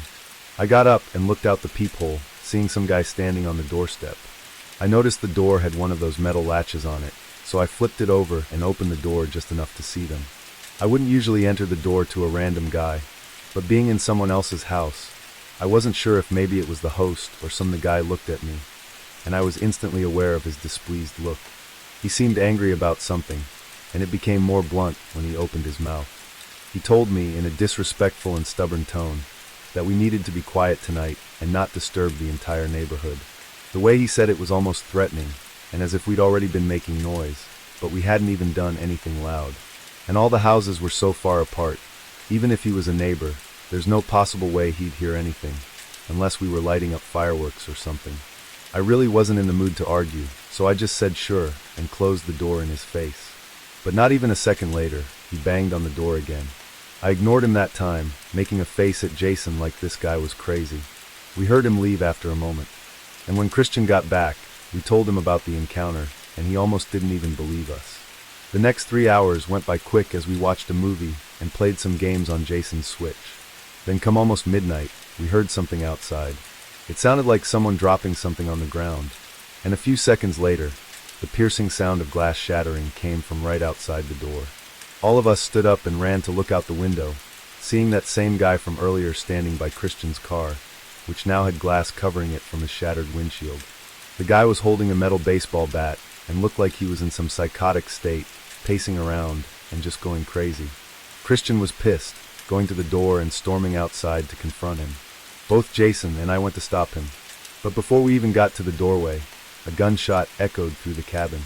I got up and looked out the peephole, seeing some guy standing on the doorstep. I noticed the door had one of those metal latches on it, so I flipped it over and opened the door just enough to see them. I wouldn't usually enter the door to a random guy, but being in someone else's house, I wasn't sure if maybe it was the host or the guy looked at me, and I was instantly aware of his displeased look. He seemed angry about something, and it became more blunt when he opened his mouth. He told me in a disrespectful and stubborn tone that we needed to be quiet tonight and not disturb the entire neighborhood. The way he said it was almost threatening, and as if we'd already been making noise, but we hadn't even done anything loud. And all the houses were so far apart. Even if he was a neighbor, there's no possible way he'd hear anything, unless we were lighting up fireworks or something. I really wasn't in the mood to argue, so I just said sure and closed the door in his face. But not even a second later, he banged on the door again. I ignored him that time, making a face at Jason like this guy was crazy. We heard him leave after a moment, and when Christian got back, we told him about the encounter, and he almost didn't even believe us. The next 3 hours went by quick as we watched a movie and played some games on Jason's Switch. Then come almost midnight, we heard something outside. It sounded like someone dropping something on the ground, and a few seconds later, the piercing sound of glass shattering came from right outside the door. All of us stood up and ran to look out the window, seeing that same guy from earlier standing by Christian's car, which now had glass covering it from his shattered windshield. The guy was holding a metal baseball bat and looked like he was in some psychotic state, pacing around and just going crazy. Christian was pissed, going to the door and storming outside to confront him. Both Jason and I went to stop him, but before we even got to the doorway, a gunshot echoed through the cabin.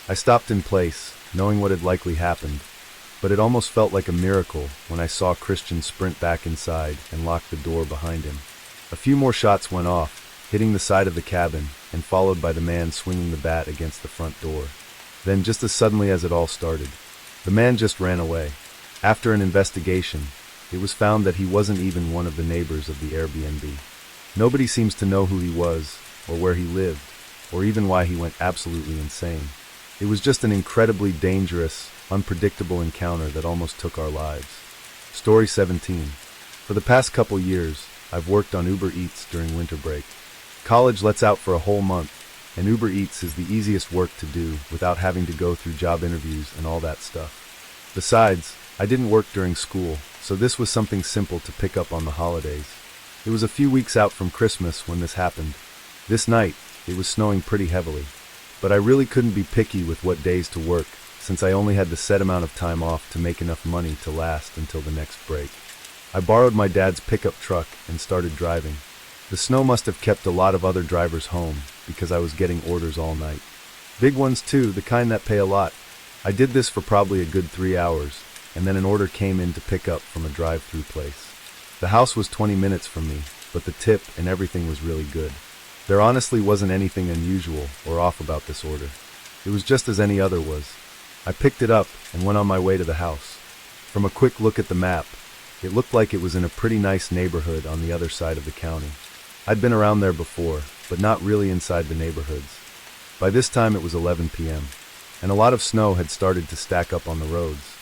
I stopped in place, knowing what had likely happened, but it almost felt like a miracle when I saw Christian sprint back inside and lock the door behind him. A few more shots went off, hitting the side of the cabin, and followed by the man swinging the bat against the front door. Then, just as suddenly as it all started, the man just ran away. After an investigation, it was found that he wasn't even one of the neighbors of the Airbnb. Nobody seems to know who he was, or where he lived, or even why he went absolutely insane. It was just an incredibly dangerous, unpredictable encounter that almost took our lives. Story 17. For the past couple years, I've worked on Uber Eats during winter break. College lets out for a whole month, and Uber Eats is the easiest work to do without having to go through job interviews and all that stuff. Besides, I didn't work during school, so this was something simple to pick up on the holidays. It was a few weeks out from Christmas when this happened. This night, it was snowing pretty heavily, but I really couldn't be picky with what days to work since I only had the set amount of time off to make enough money to last until the next break. I borrowed my dad's pickup truck and started driving. The snow must have kept a lot of other drivers home because I was getting orders all night. Big ones too, the kind that pay a lot. I did this for probably a good 3 hours, and then an order came in to pick up from a drive-through place. The house was 20 minutes from me, but the tip and everything was really good. There honestly wasn't anything unusual or off about this order. It was just as any other was. I picked it up and went on my way to the house. From a quick look at the map, it looked like it was in a pretty nice neighborhood on the other side of the county. I'd been around there before, but not really inside the neighborhoods. By this time it was 11 p.m., and a lot of snow had started to stack up on the roads.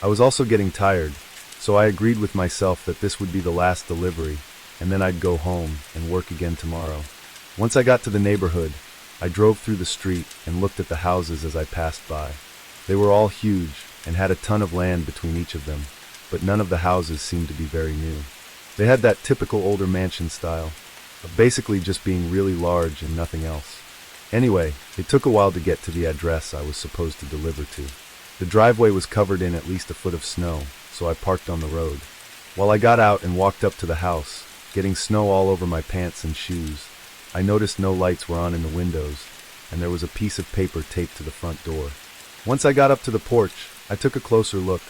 I was also getting tired, so I agreed with myself that this would be the last delivery, and then I'd go home and work again tomorrow. Once I got to the neighborhood, I drove through the street and looked at the houses as I passed by. They were all huge and had a ton of land between each of them, but none of the houses seemed to be very new. They had that typical older mansion style, of basically just being really large and nothing else. Anyway, it took a while to get to the address I was supposed to deliver to. The driveway was covered in at least a foot of snow, so I parked on the road. While I got out and walked up to the house, getting snow all over my pants and shoes, I noticed no lights were on in the windows, and there was a piece of paper taped to the front door. Once I got up to the porch, I took a closer look.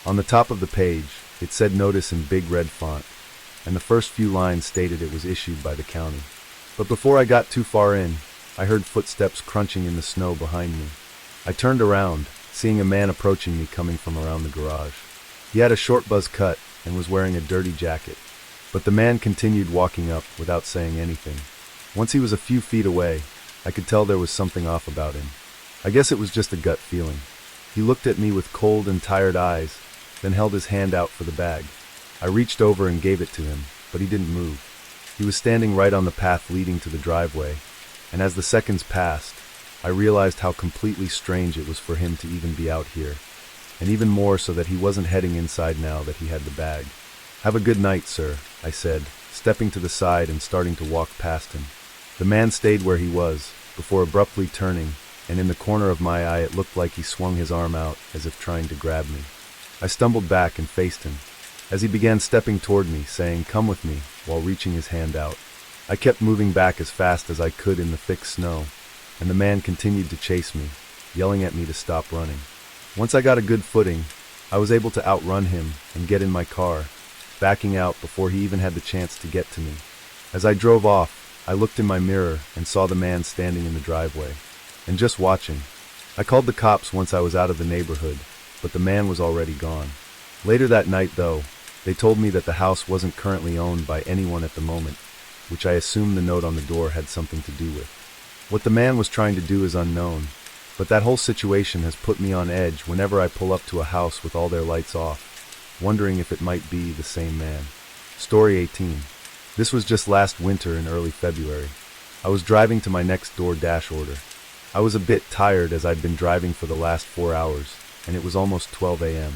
On the top of the page, it said notice in big red font, and the first few lines stated it was issued by the county. But before I got too far in, I heard footsteps crunching in the snow behind me. I turned around, seeing a man approaching me coming from around the garage. He had a short buzz cut and was wearing a dirty jacket, but the man continued walking up without saying anything. Once he was a few feet away, I could tell there was something off about him. I guess it was just a gut feeling. He looked at me with cold and tired eyes, then held his hand out for the bag. I reached over and gave it to him, but he didn't move. He was standing right on the path leading to the driveway, and as the seconds passed, I realized how completely strange it was for him to even be out here, and even more so that he wasn't heading inside now that he had the bag. "Have a good night, sir," I said, stepping to the side and starting to walk past him. The man stayed where he was, before abruptly turning, and in the corner of my eye it looked like he swung his arm out as if trying to grab me. I stumbled back and faced him, as he began stepping toward me, saying, "Come with me," while reaching his hand out. I kept moving back as fast as I could in the thick snow, and the man continued to chase me, yelling at me to stop running. Once I got a good footing, I was able to outrun him and get in my car, backing out before he even had the chance to get to me. As I drove off, I looked in my mirror and saw the man standing in the driveway, and just watching. I called the cops once I was out of the neighborhood, but the man was already gone. Later that night, though, they told me that the house wasn't currently owned by anyone at the moment, which I assume the note on the door had something to do with. What the man was trying to do is unknown, but that whole situation has put me on edge whenever I pull up to a house with all their lights off, wondering if it might be the same man. Story 18. This was just last winter in early February. I was driving to my next door dash order. I was a bit tired as I'd been driving for the last 4 hours, and it was almost 12 a.m.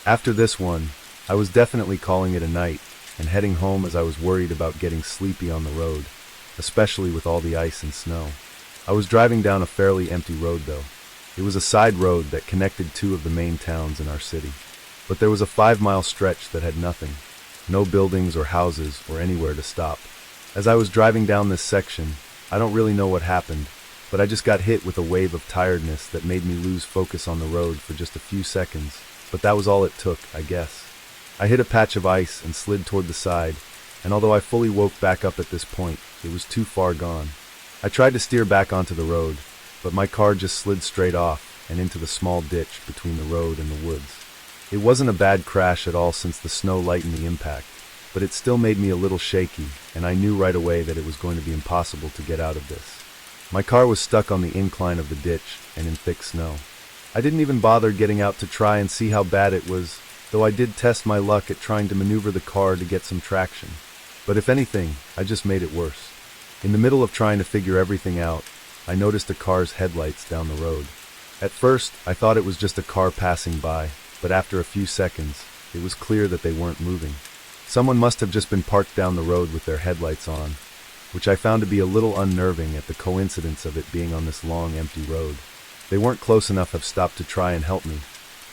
After this one, I was definitely calling it a night and heading home as I was worried about getting sleepy on the road, especially with all the ice and snow. I was driving down a fairly empty road though. It was a side road that connected two of the main towns in our city. But there was a 5-mile stretch that had nothing. No buildings or houses or anywhere to stop. As I was driving down this section, I don't really know what happened, but I just got hit with a wave of tiredness that made me lose focus on the road for just a few seconds, but that was all it took, I guess. I hit a patch of ice and slid toward the side, and although I fully woke back up at this point, it was too far gone. I tried to steer back onto the road, but my car just slid straight off and into the small ditch between the road and the woods. It wasn't a bad crash at all since the snow lightened the impact, but it still made me a little shaky, and I knew right away that it was going to be impossible to get out of this. My car was stuck on the incline of the ditch and in thick snow. I didn't even bother getting out to try and see how bad it was, though I did test my luck at trying to maneuver the car to get some traction. But if anything, I just made it worse. In the middle of trying to figure everything out, I noticed a car's headlights down the road. At first, I thought it was just a car passing by, but after a few seconds, it was clear that they weren't moving. Someone must have just been parked down the road with their headlights on, which I found to be a little unnerving at the coincidence of it being on this long, empty road. They weren't close enough to have stopped to try and help me,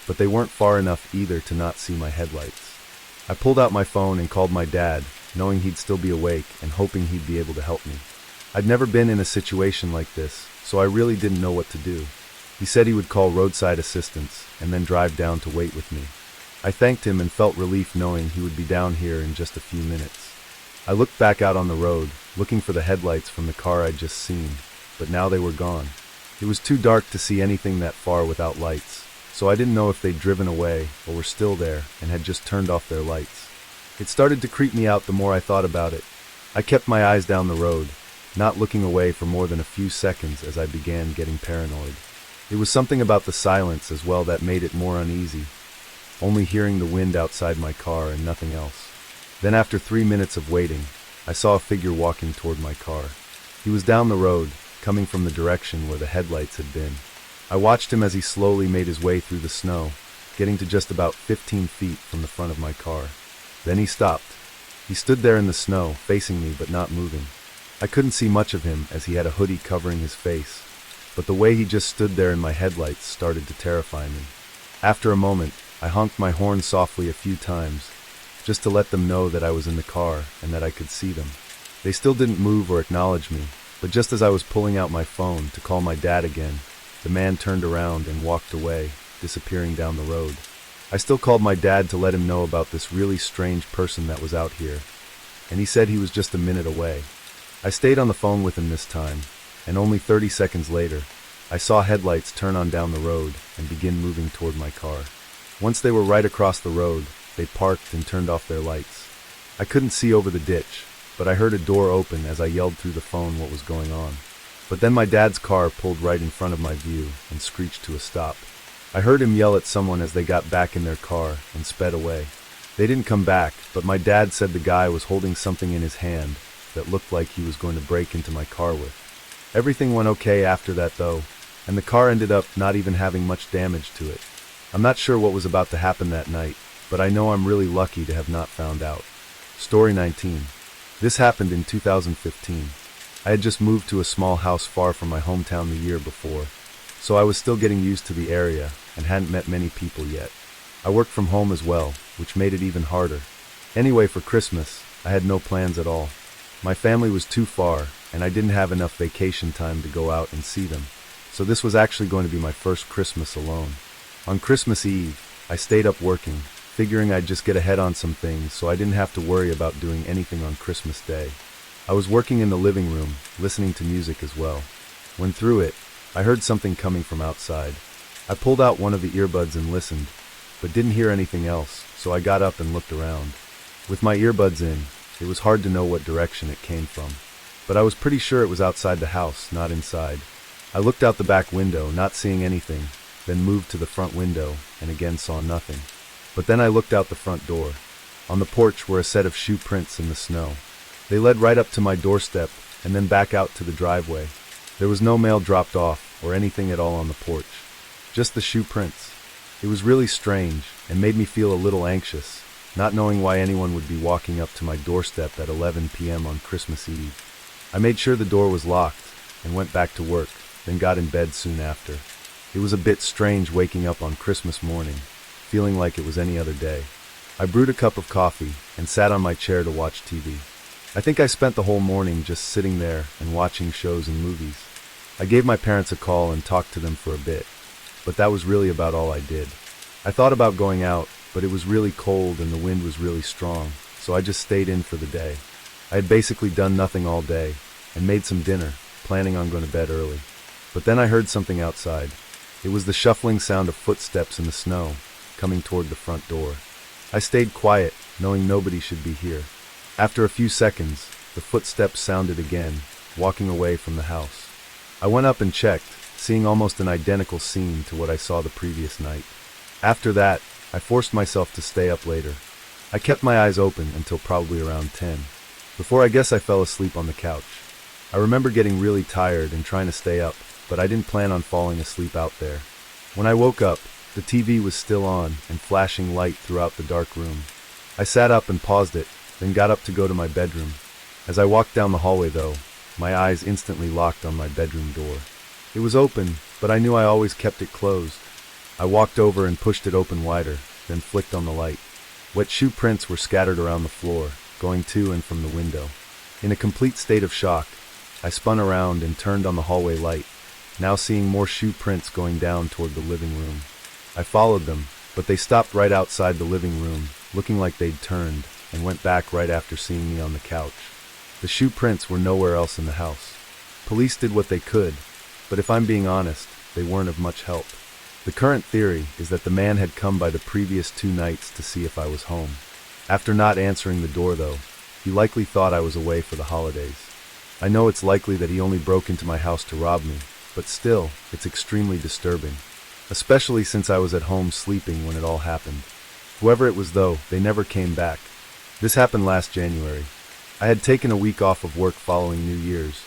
but they weren't far enough either to not see my headlights. I pulled out my phone and called my dad, knowing he'd still be awake and hoping he'd be able to help me. I'd never been in a situation like this, so I really didn't know what to do. He said he would call roadside assistance and then drive down to wait with me. I thanked him and felt relief knowing he would be down here in just a few minutes. I looked back out on the road, looking for the headlights from the car I'd just seen, but now they were gone. It was too dark to see anything that far without lights, so I didn't know if they'd driven away or were still there and had just turned off their lights. It started to creep me out the more I thought about it. I kept my eyes down the road, not looking away for more than a few seconds as I began getting paranoid. It was something about the silence as well that made it more uneasy, only hearing the wind outside my car and nothing else. Then after 3 minutes of waiting, I saw a figure walking toward my car. He was down the road, coming from the direction where the headlights had been. I watched him as he slowly made his way through the snow, getting to just about 15 feet from the front of my car. Then he stopped. He stood there in the snow, facing me but not moving. I couldn't see much of him as he had a hoodie covering his face, but the way he just stood there in my headlights started to terrify me. After a moment, I honked my horn softly a few times, just to let them know that I was in the car and that I could see them. They still didn't move or acknowledge me, but just as I was pulling out my phone to call my dad again, the man turned around and walked away, disappearing down the road. I still called my dad to let him know about this really strange person that was out here, and he said he was just a minute away. I stayed on the phone with him this time, and only 30 seconds later, I saw headlights turn on down the road and begin moving toward my car. Once they were right across the road, they parked and turned off their lights. I couldn't see over the ditch, but I heard a door open as I yelled through the phone what was going on. But then my dad's car pulled right in front of my view and screeched to a stop. I heard him yell at someone as they got back in their car and sped away. They didn't come back, but my dad said the guy was holding something in his hand that looked like he was going to break into my car with. Everything went okay after that though, and the car ended up not even having much damage to it. I'm not sure what was about to happen that night, but I know I'm really lucky to have not found out. Story 19. This happened in 2015. I had just moved to a small house far from my hometown the year before, so I was still getting used to the area and hadn't met many people yet. I worked from home as well, which made it even harder. Anyway, for Christmas, I had no plans at all. My family was too far, and I didn't have enough vacation time to go out and see them, so this was actually going to be my first Christmas alone. On Christmas Eve, I stayed up working, figuring I'd just get ahead on some things so I didn't have to worry about doing anything on Christmas Day. I was working in the living room, listening to music as well. When through it, I heard something coming from outside. I pulled out one of the earbuds and listened, but didn't hear anything else, so I got up and looked around. With my earbuds in, it was hard to know what direction it came from, but I was pretty sure it was outside the house, not inside. I looked out the back window, not seeing anything, then moved to the front window and again saw nothing. But then I looked out the front door. On the porch were a set of shoe prints in the snow. They led right up to my doorstep and then back out to the driveway. There was no mail dropped off or anything at all on the porch, just the shoe prints. It was really strange and made me feel a little anxious, not knowing why anyone would be walking up to my doorstep at 11 p.m. on Christmas Eve. I made sure the door was locked and went back to work, then got in bed soon after. It was a bit strange waking up on Christmas morning, feeling like it was any other day. I brewed a cup of coffee and sat on my chair to watch TV. I think I spent the whole morning just sitting there and watching shows and movies. I gave my parents a call and talked to them for a bit, but that was really about all I did. I thought about going out, but it was really cold and the wind was really strong, so I just stayed in for the day. I had basically done nothing all day and made some dinner, planning on going to bed early. But then I heard something outside. It was the shuffling sound of footsteps in the snow, coming toward the front door. I stayed quiet, knowing nobody should be here. After a few seconds, the footsteps sounded again, walking away from the house. I went up and checked, seeing almost an identical scene to what I saw the previous night. After that, I forced myself to stay up later. I kept my eyes open until probably around 10, before I guess I fell asleep on the couch. I remember getting really tired and trying to stay up, but I didn't plan on falling asleep out there. When I woke up, the TV was still on and flashing light throughout the dark room. I sat up and paused it, then got up to go to my bedroom. As I walked down the hallway though, my eyes instantly locked on my bedroom door. It was open, but I knew I always kept it closed. I walked over and pushed it open wider, then flicked on the light. Wet shoe prints were scattered around the floor, going to and from the window. In a complete state of shock, I spun around and turned on the hallway light, now seeing more shoe prints going down toward the living room. I followed them, but they stopped right outside the living room, looking like they'd turned, and went back right after seeing me on the couch. The shoe prints were nowhere else in the house. Police did what they could, but if I'm being honest, they weren't of much help. The current theory is that the man had come by the previous 2 nights to see if I was home. After not answering the door though, he likely thought I was away for the holidays. I know it's likely that he only broke into my house to rob me, but still, it's extremely disturbing, especially since I was at home sleeping when it all happened. Whoever it was though, they never came back. This happened last January. I had taken a week off of work following New Year's,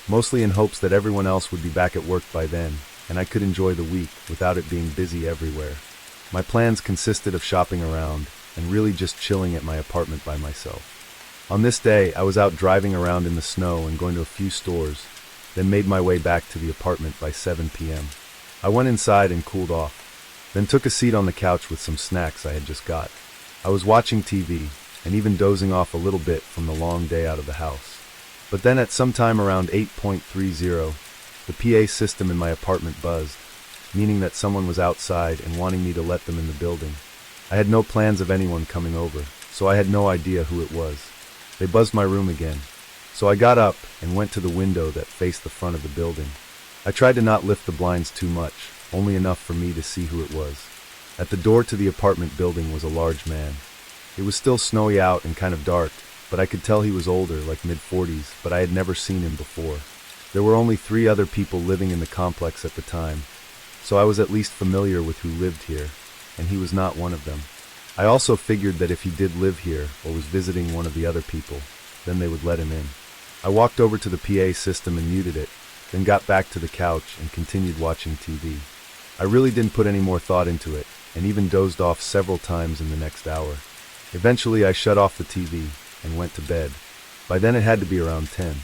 mostly in hopes that everyone else would be back at work by then, and I could enjoy the week without it being busy everywhere. My plans consisted of shopping around and really just chilling at my apartment by myself. On this day, I was out driving around in the snow and going to a few stores, then made my way back to the apartment by 7 p.m. I went inside and cooled off, then took a seat on the couch with some snacks I had just got. I was watching TV and even dozing off a little bit from the long day out of the house. But then at some time around 8:30, the PA system in my apartment buzzed, meaning that someone was outside and wanting me to let them in the building. I had no plans of anyone coming over, so I had no idea who it was. They buzzed my room again, so I got up and went to the window that faced the front of the building. I tried to not lift the blinds too much, only enough for me to see who it was. At the door to the apartment building was a large man. It was still snowy out and kind of dark, but I could tell he was older, like mid-40s, but I had never seen him before. There were only 3 other people living in the complex at the time, so I was at least familiar with who lived here, and he was not one of them. I also figured that if he did live here or was visiting one of the other people, then they would let him in. I walked over to the PA system and muted it, then got back to the couch and continued watching TV. I really didn't put any more thought into it, and even dozed off several times in the next hour. Eventually I shut off the TV and went to bed. By then it had to be around 10.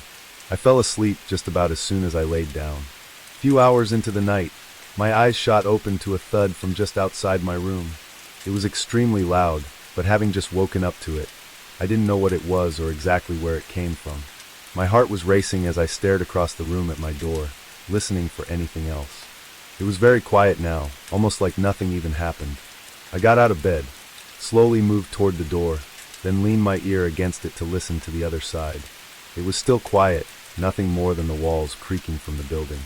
I fell asleep just about as soon as I laid down. A few hours into the night, my eyes shot open to a thud from just outside my room. It was extremely loud, but having just woken up to it, I didn't know what it was or exactly where it came from. My heart was racing as I stared across the room at my door, listening for anything else. It was very quiet now, almost like nothing even happened. I got out of bed, slowly moved toward the door, then leaned my ear against it to listen to the other side. It was still quiet, nothing more than the walls creaking from the building.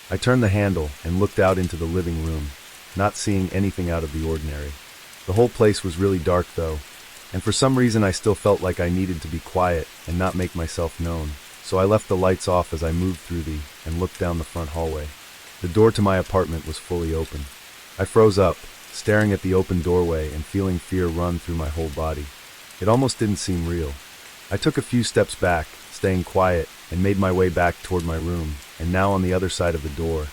I turned the handle and looked out into the living room, not seeing anything out of the ordinary. The whole place was really dark though, and for some reason I still felt like I needed to be quiet and not make myself known, so I left the lights off as I moved through and looked down the front hallway. The door to my apartment was fully open. I froze up, staring at the open doorway and feeling fear run through my whole body. It almost didn't seem real. I took a few steps back, staying quiet, and made my way back toward my room, and now on the other side of the door,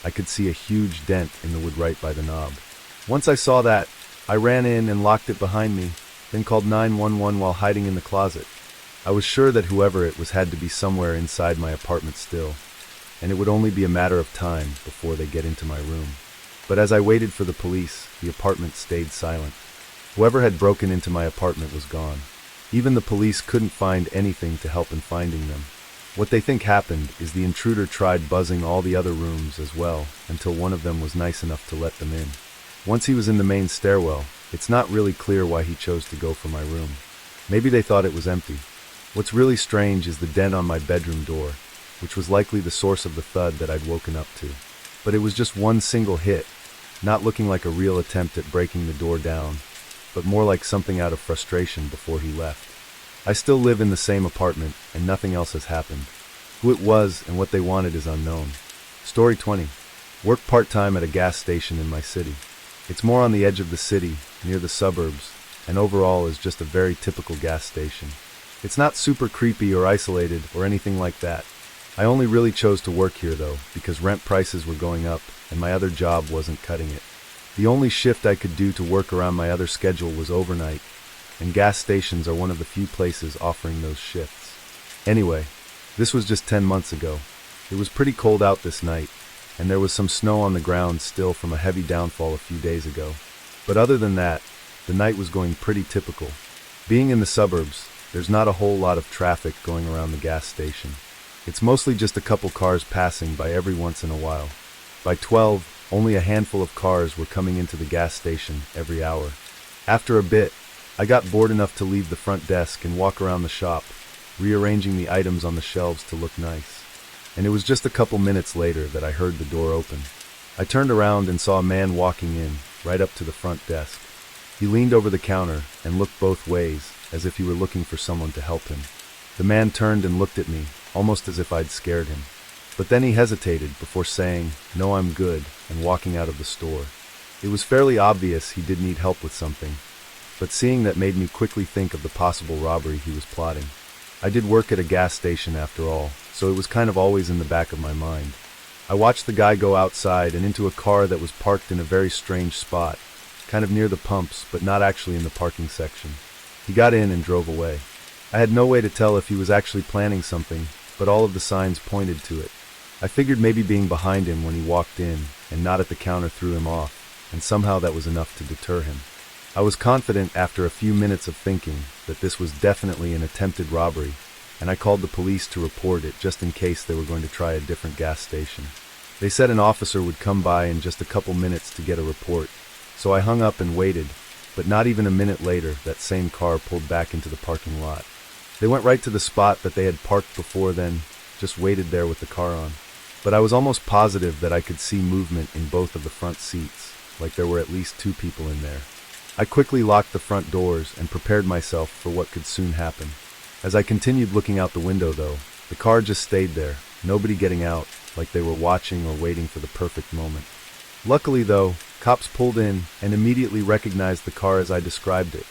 I could see a huge dent in the wood right by the knob. Once I saw that, I ran in and locked it behind me, then called 911 while hiding in the closet. I was sure that whoever it was had to be somewhere inside my apartment still, and it would only be a matter of time before they get into my room. But as I waited for the police, the apartment stayed silent. Whoever had broken into my apartment was gone. Even the police couldn't find anything to help in finding them. What they think happened is the intruder tried buzzing all the other rooms as well until one of them was nice enough to let them in. Once he was in the main stairwell, it's not really clear why he chose to go for my room. Maybe they thought it was empty. What's really strange is the dent on my bedroom door, which was likely the source of the thud that I'd woken up to. But it was just one single hit, not looking like a real attempt at breaking the door down, but more like something out of frustration before he left. I still live in the same apartment, and nothing else has happened. Who it was and what they wanted is unknown. Story 20. Work part-time at a gas station in my city. It's more on the edge of the city, near the suburbs, and overall is just a very typical gas station. It's not super creepy or isolated or anything like that. I only really chose to work here though, because rent prices were going up, and my other job wasn't cutting it. The only shift I could do to work around my other schedule was overnight, and gas stations are one of the few places offering those shifts. Anyway, this was just 10 months ago. It was pretty cold out this night, and there was some snow on the ground still from a heavy downfall a few days ago. But other than that, the night was going pretty typical. Being in the suburbs, there's not a whole lot of traffic going around the gas station. It's mostly just a couple cars passing by every once in a while. By 12, only a handful of cars were coming into the gas station every hour. After a bit, I got bored enough to leave the front desk and walk around the shop, rearranging the items on the shelves to look nice. And it was just a couple minutes later that I heard the door open. I turned around and saw a man walking in, right up to the front desk. He leaned over the counter and looked both ways, as if he were looking for someone to help him. The man turned and looked at me, almost as if I'd scared him. But then he hesitated before saying, "No, I'm good," and walking out of the store. It was fairly obvious he did need help with something, but seeing that made me quickly think of the possible robbery he was plotting. I did work at a gas station after all, so it was kind of always in the back of my mind. I watched the guy go outside and into a car that was parked in a very strange spot, kind of near the pumps, but not actually in the parking section. He got in and drove away. I had no way to tell if he was actually planning something, but all of the signs pointed to it. I figured maybe being behind him when he walked in and not at the counter threw him off, and somehow that was enough to deter him. I was confident after a few minutes of thinking that this was definitely an attempted robbery, and I called the police to report it just in case they were going to try a different gas station. They said an officer would come by in just a couple minutes to get a report, so I hung up and waited, but not even a minute later that same car pulled back into the parking lot. They went right to the spot that they had parked before then, just waited there with the car on. But I was almost positive that I could see movement in both of the front seats, like there were at least 2 people in there. I quickly locked the front doors and prepared myself for what could soon happen. As I continued looking out the window though, the car just stayed there, nobody getting out, like they were watching or waiting for the perfect moment. Luckily though, cops pulled in and immediately recognized the car as I described it.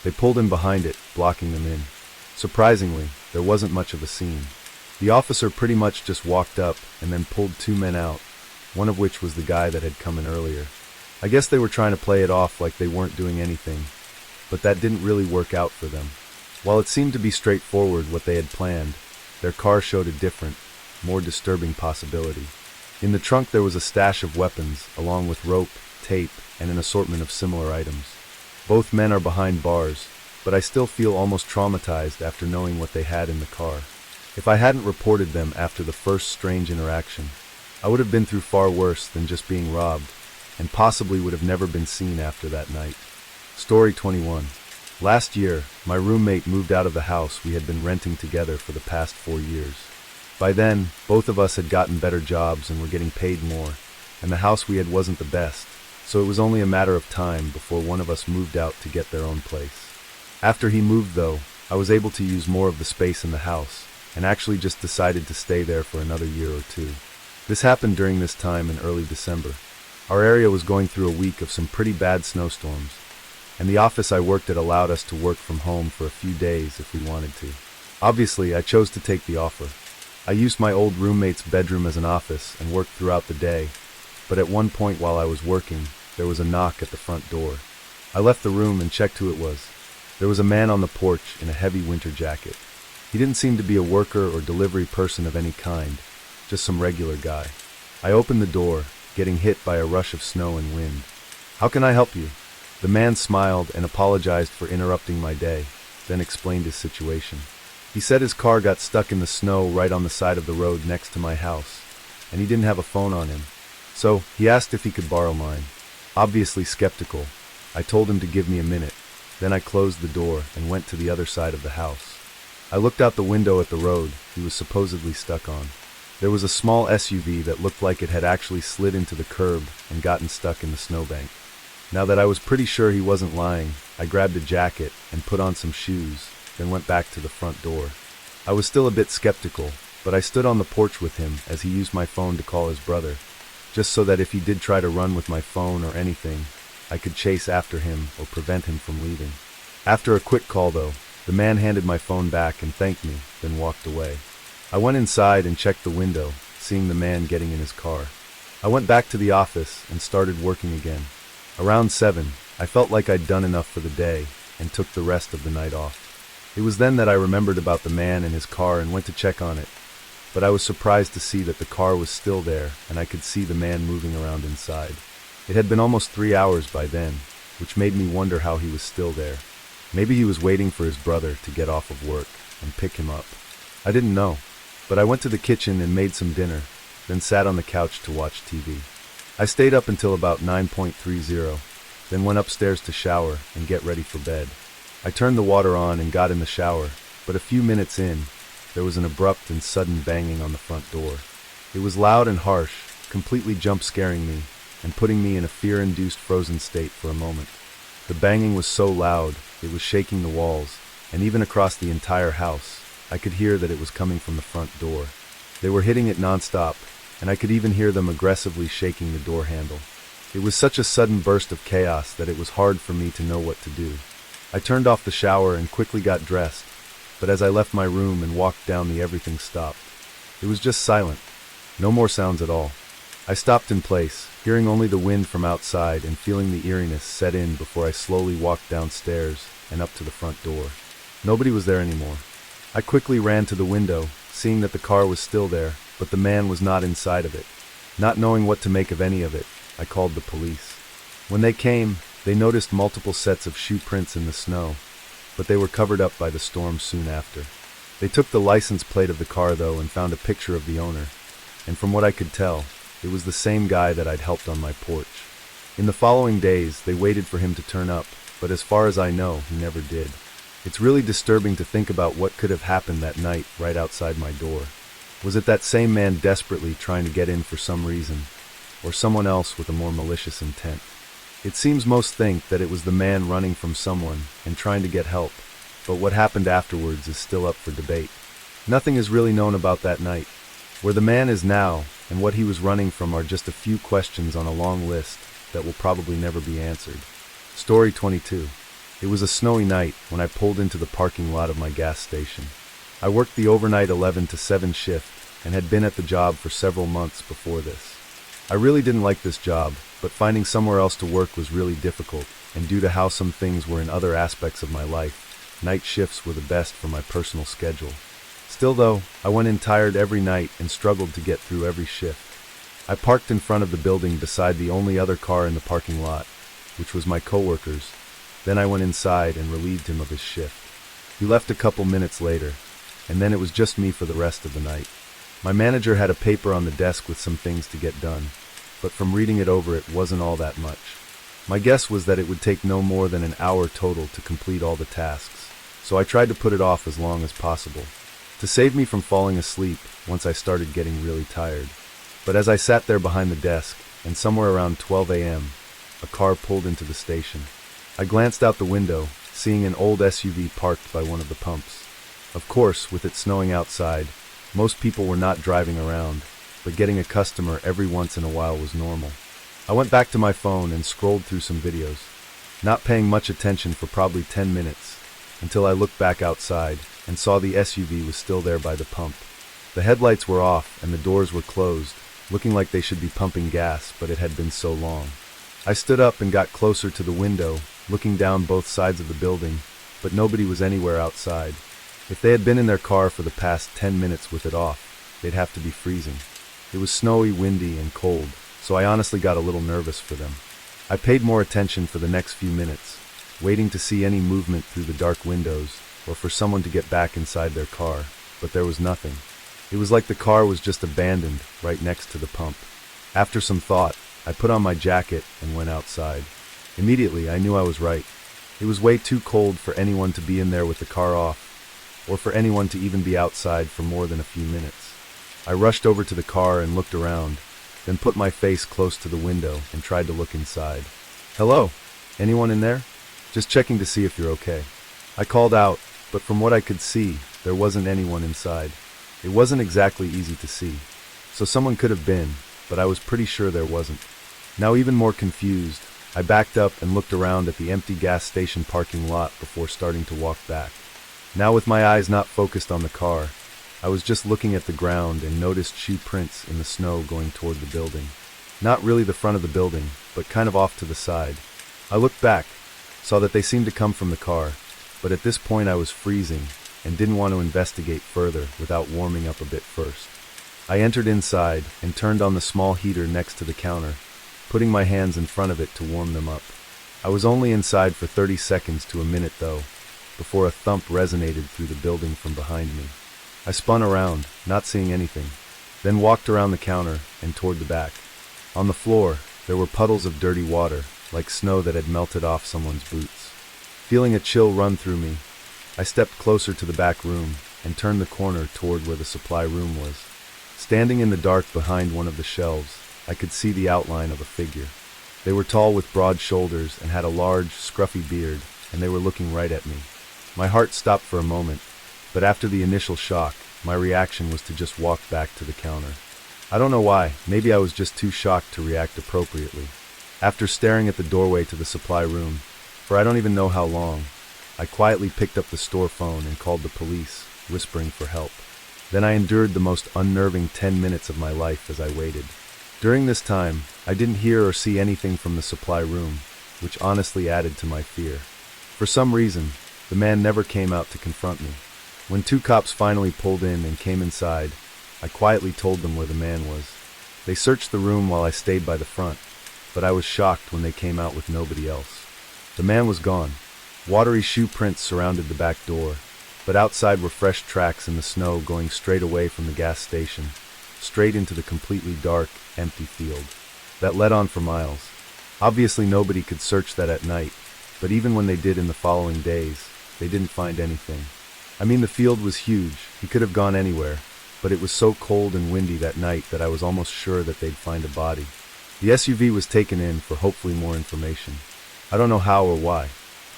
They pulled in behind it, blocking them in. Surprisingly, there wasn't much of a scene. The officer pretty much just walked up and then pulled 2 men out, one of which was the guy that had come in earlier. I guess they were trying to play it off like they weren't doing anything, but that didn't really work out for them. While it seemed to be straightforward what they had planned, their car showed a different, more disturbing possibility. In the trunk there was a stash of weapons, along with rope, tape, and an assortment of similar items. Both men are behind bars, but I still feel almost traumatized after knowing what they had in the car. If I hadn't reported them after the first strange interaction, I would have been through far worse than just being robbed, and possibly would have never been seen after that night. Story 21. Last year, my roommate moved out of the house we had been renting together for the past 4 years. By then, both of us had gotten better jobs and were getting paid more, and the house we had wasn't the best, so it was only a matter of time before one of us moved out to get their own place. After he moved though, I was able to use more of the space in the house, and actually just decided to stay there for another year or 2. This happened during this time in early December. Our area was going through a week of some pretty bad snowstorms, and the office I worked at allowed us to work from home for a few days if we wanted to. Obviously, I chose to take the offer. I used my old roommate's bedroom as an office and worked throughout the day, but at one point while I was working, there was a knock at the front door. I left the room and checked who it was. There was a man on the porch in a heavy winter jacket. He didn't seem to be a worker or delivery person of any kind, just some regular guy. I opened the door, getting hit by a rush of snow and wind. "How can I help you?" The man smiled and apologized for interrupting my day, then explained his situation. He said his car got stuck in the snow right on the side of the road next to my house, and he didn't have a phone on him. So, he asked if he could borrow mine. Obviously skeptical, I told him to give me a minute. Then I closed the door and went to the other side of the house. I looked out the window at the road he was supposedly stuck on. There was a small SUV that looked like it had actually slid into the curb and gotten stuck in the snowbank. Now that I was pretty sure he wasn't lying, I grabbed a jacket and put on some shoes, then went back to the front door. I was still a bit skeptical, but I stood on the porch with him as he used my phone to call his brother, just so that if he did try to run with my phone or anything, I could chase after him or prevent him from leaving. After a quick call though, the man handed my phone back and thanked me, then walked away. I went inside and checked the window, seeing the man getting in his car. I went back to the office and started working again. Around 7, I felt like I'd done enough for the day and took the rest of the night off. It was then that I remembered about the man and his car and went to check on it, but I was surprised to see that the car was still there and I could see the man moving around inside. It had been almost 3 hours by then, which made me wonder how he was still there. Maybe he was waiting for his brother to get off of work and pick him up. I didn't know, but I went to the kitchen and made some dinner, then sat on the couch to watch TV. I stayed up until about 9:30, then went upstairs to shower and get ready for bed. I turned the water on and got in the shower, but a few minutes in, there was an abrupt and sudden banging on the front door. It was loud and harsh, completely jump-scaring me and putting me in a fear-induced frozen state for a moment. The banging was so loud, it was shaking the walls, and even across the entire house, I could hear that it was coming from the front door. They were hitting it non-stop, and I could even hear them aggressively shaking the door handle. It was such a sudden burst of chaos that it was hard for me to know what to do. I turned off the shower and quickly got dressed, but as I left my room and walked down, the everything stopped. It was just silent. No more sounds at all. I stopped in place, hearing only the wind from outside and feeling the eeriness set in before I slowly walked downstairs and up to the front door. Nobody was there anymore. I quickly ran to the window, seeing that the car was still there, but the man was not inside of it. Not knowing what to make of any of it, I called the police. When they came, they noticed multiple sets of shoe prints in the snow, but they were covered up by the storm soon after. They took the license plate of the car though and found a picture of the owner, and from what I could tell, it was the same guy that I'd helped on my porch. In the following days, they waited for him to turn up, but as far as I know, he never did. It's really disturbing to think about what could have happened that night right outside my door. Was it that same man desperately trying to get in for some reason, or someone else with a more malicious intent? It seems most think that it was the man running from someone and trying to get help, but what happened afterwards is still up for debate. Nothing is really known about that night. Where the man is now and what he was running from are just a few questions on a long list that will probably never be answered. Story 22. It was a snowy night when I pulled into the parking lot of my gas station. I worked the overnight 11 to 7 shift and had been at the job for several months before this. I really didn't like this job, but finding somewhere else to work was really difficult, and due to how some things were in other aspects of my life, night shifts were the best for my personal schedule. Still though, I went in tired every night and struggled to get through every shift. I parked in front of the building beside the only other car in the parking lot, which was my coworker's. Then I went inside and relieved him of his shift. He left a couple minutes later, and then it was just me for the rest of the night. My manager had a paper on the desk with some things to get done, but from reading it over it wasn't all that much. My guess was that it would take no more than an hour total to complete all the tasks, so I tried to put it off as long as possible, to save me from falling asleep once I started getting really tired. But as I sat there behind the desk, and somewhere around 12 a.m., a car pulled into the station. I glanced out the window, seeing an old SUV parked by one of the pumps. Of course, with it snowing outside, most people were not driving around, but getting a customer every once in a while was normal. I went back to my phone and scrolled through some videos, not paying much attention for probably 10 minutes, until I looked back outside and saw the SUV was still there by the pump. The headlights were off and the doors were closed, looking like they should be pumping gas, but it had been so long. I stood up and got closer to the window, looking down both sides of the building, but nobody was anywhere outside. If they had been in their car for the past 10 minutes with it off, they'd have to be freezing. It was snowy, windy, and cold, so I honestly got a little nervous for them. I paid more attention for the next few minutes, waiting to see any movement through the dark windows, or for someone to get back inside their car, but there was nothing. It was like the car was just abandoned right next to the pump. After some thought, I put on my jacket and went outside. Immediately, I knew I was right. It was way too cold for anyone to be in there with the car off, or for anyone to even be outside for more than a few minutes. I rushed over to the car and looked around, then put my face close to the window and tried to look inside. "Hello? Anyone in there? Just checking to see if you're okay." I called out, but from what I could see, there wasn't anyone inside. It wasn't exactly easy to see, so someone could have been, but I was pretty sure there wasn't. Now even more confused, I backed up and looked around at the empty gas station parking lot before starting to walk back. Now with my eyes not focused on the car, I was just looking at the ground and noticed shoe prints in the snow going toward the building. Not really the front of the building, but kind of off to the side. I looked back, saw that they seemed to come from the car, but at this point I was freezing and didn't want to investigate further without warming up a bit first. I entered inside and turned on the small heater next to the counter, putting my hands in front of it to warm them up. I was only inside for 30 seconds to a minute though, before a thump resonated through the building from behind me. I spun around, not seeing anything, then walked around the counter and toward the back. On the floor, there were puddles of dirty water, like snow that had melted off someone's boots. Feeling a chill run through me, I stepped closer to the back room and turned the corner toward where the supply room was. Standing in the dark behind one of the shelves, I could see the outline of a figure. They were tall with broad shoulders and had a large, scruffy beard, and they were looking right at me. My heart stopped for a moment, but after the initial shock, my reaction was to just walk back to the counter. I don't know why, maybe I was just too shocked to react appropriately. After staring at the doorway to the supply room, for I don't even know how long, I quietly picked up the store phone and called the police, whispering for help. Then I endured the most unnerving 10 minutes of my life as I waited. During this time, I didn't hear or see anything from the supply room, which honestly added to my fear. For some reason, the man never came out to confront me. When 2 cops finally pulled in and came inside, I quietly told them where the man was. They searched the room while I stayed by the front, but I was shocked when they came out with nobody else. The man was gone. Watery shoe prints surrounded the back door, but outside were fresh tracks in the snow going straight away from the gas station, straight into the completely dark, empty field that led on for miles. Obviously nobody could search that at night, but even when they did in the following days, they didn't find anything. I mean, the field was huge, he could have gone anywhere, but it was so cold and windy that night that I was almost sure that they'd find a body. The SUV was taken in for hopefully more information. I don't know how or why,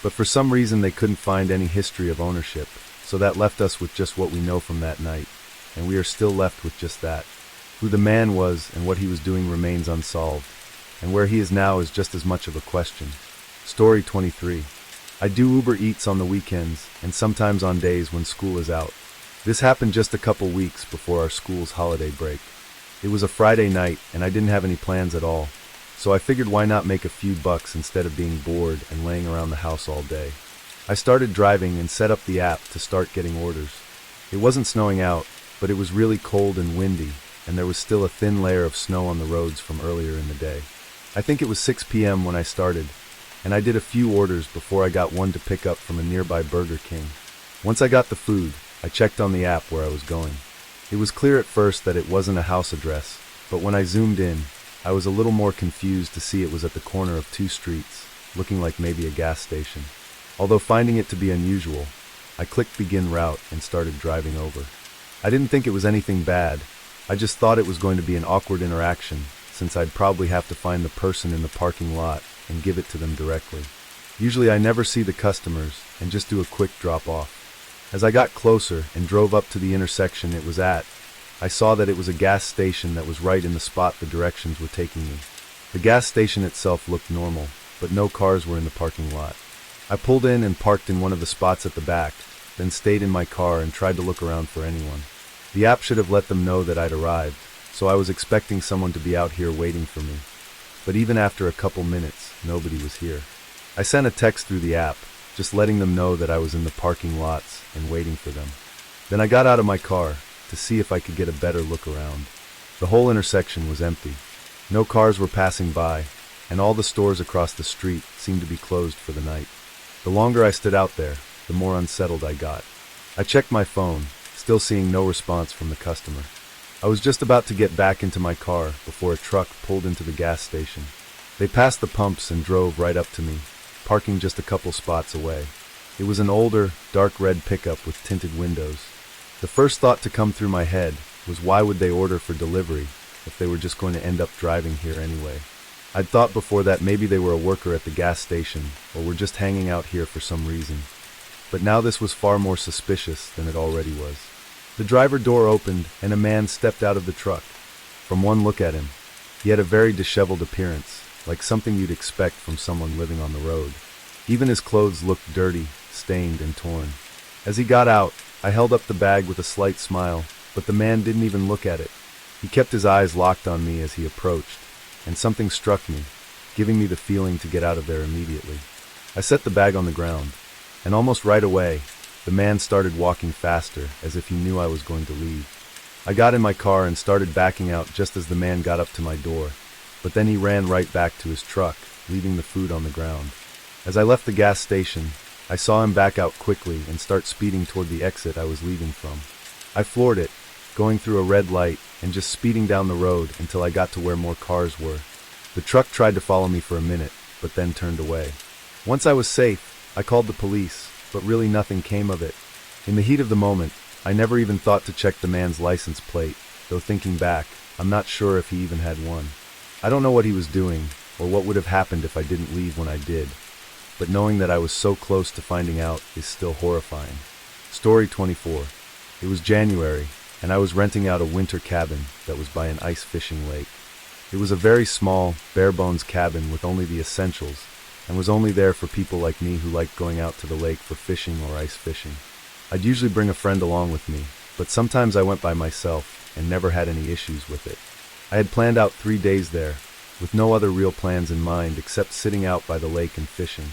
but for some reason they couldn't find any history of ownership, so that left us with just what we know from that night, and we are still left with just that. Who the man was and what he was doing remains unsolved, and where he is now is just as much of a question. Story 23. I do Uber Eats on the weekends, and sometimes on days when school is out. This happened just a couple weeks before our school's holiday break. It was a Friday night, and I didn't have any plans at all, so I figured why not make a few bucks instead of being bored and laying around the house all day. I started driving and set up the app to start getting orders. It wasn't snowing out, but it was really cold and windy, and there was still a thin layer of snow on the roads from earlier in the day. I think it was 6 p.m. when I started, and I did a few orders before I got one to pick up from a nearby Burger King. Once I got the food, I checked on the app where I was going. It was clear at first that it wasn't a house address, but when I zoomed in, I was a little more confused to see it was at the corner of 2 streets, looking like maybe a gas station. Although finding it to be unusual, I clicked begin route and started driving over. I didn't think it was anything bad, I just thought it was going to be an awkward interaction, since I'd probably have to find the person in the parking lot and give it to them directly. Usually I never see the customers and just do a quick drop off. As I got closer and drove up to the intersection it was at, I saw that it was a gas station that was right in the spot the directions were taking me. The gas station itself looked normal, but no cars were in the parking lot. I pulled in and parked in one of the spots at the back, then stayed in my car and tried to look around for anyone. The app should have let them know that I'd arrived, so I was expecting someone to be out here waiting for me. But even after a couple minutes, nobody was here. I sent a text through the app, just letting them know that I was in the parking lots and waiting for them. Then I got out of my car to see if I could get a better look around. The whole intersection was empty. No cars were passing by, and all the stores across the street seemed to be closed for the night. The longer I stood out there, the more unsettled I got. I checked my phone, still seeing no response from the customer. I was just about to get back into my car before a truck pulled into the gas station. They passed the pumps and drove right up to me, parking just a couple spots away. It was an older, dark red pickup with tinted windows. The first thought to come through my head was why would they order for delivery if they were just going to end up driving here anyway. I'd thought before that maybe they were a worker at the gas station or were just hanging out here for some reason. But now this was far more suspicious than it already was. The driver door opened and a man stepped out of the truck. From one look at him, he had a very disheveled appearance, like something you'd expect from someone living on the road. Even his clothes looked dirty, stained, and torn. As he got out, I held up the bag with a slight smile, but the man didn't even look at it. He kept his eyes locked on me as he approached, and something struck me, giving me the feeling to get out of there immediately. I set the bag on the ground, and almost right away, the man started walking faster, as if he knew I was going to leave. I got in my car and started backing out just as the man got up to my door, but then he ran right back to his truck, leaving the food on the ground. As I left the gas station, I saw him back out quickly and start speeding toward the exit I was leaving from. I floored it, going through a red light and just speeding down the road until I got to where more cars were. The truck tried to follow me for a minute, but then turned away. Once I was safe, I called the police, but really nothing came of it. In the heat of the moment, I never even thought to check the man's license plate, though thinking back, I'm not sure if he even had one. I don't know what he was doing, or what would have happened if I didn't leave when I did, but knowing that I was so close to finding out is still horrifying. Story 24. It was January, and I was renting out a winter cabin that was by an ice fishing lake. It was a very small, bare-bones cabin with only the essentials, and was only there for people like me who liked going out to the lake for fishing or ice fishing. I'd usually bring a friend along with me, but sometimes I went by myself and never had any issues with it. I had planned out 3 days there, with no other real plans in mind except sitting out by the lake and fishing.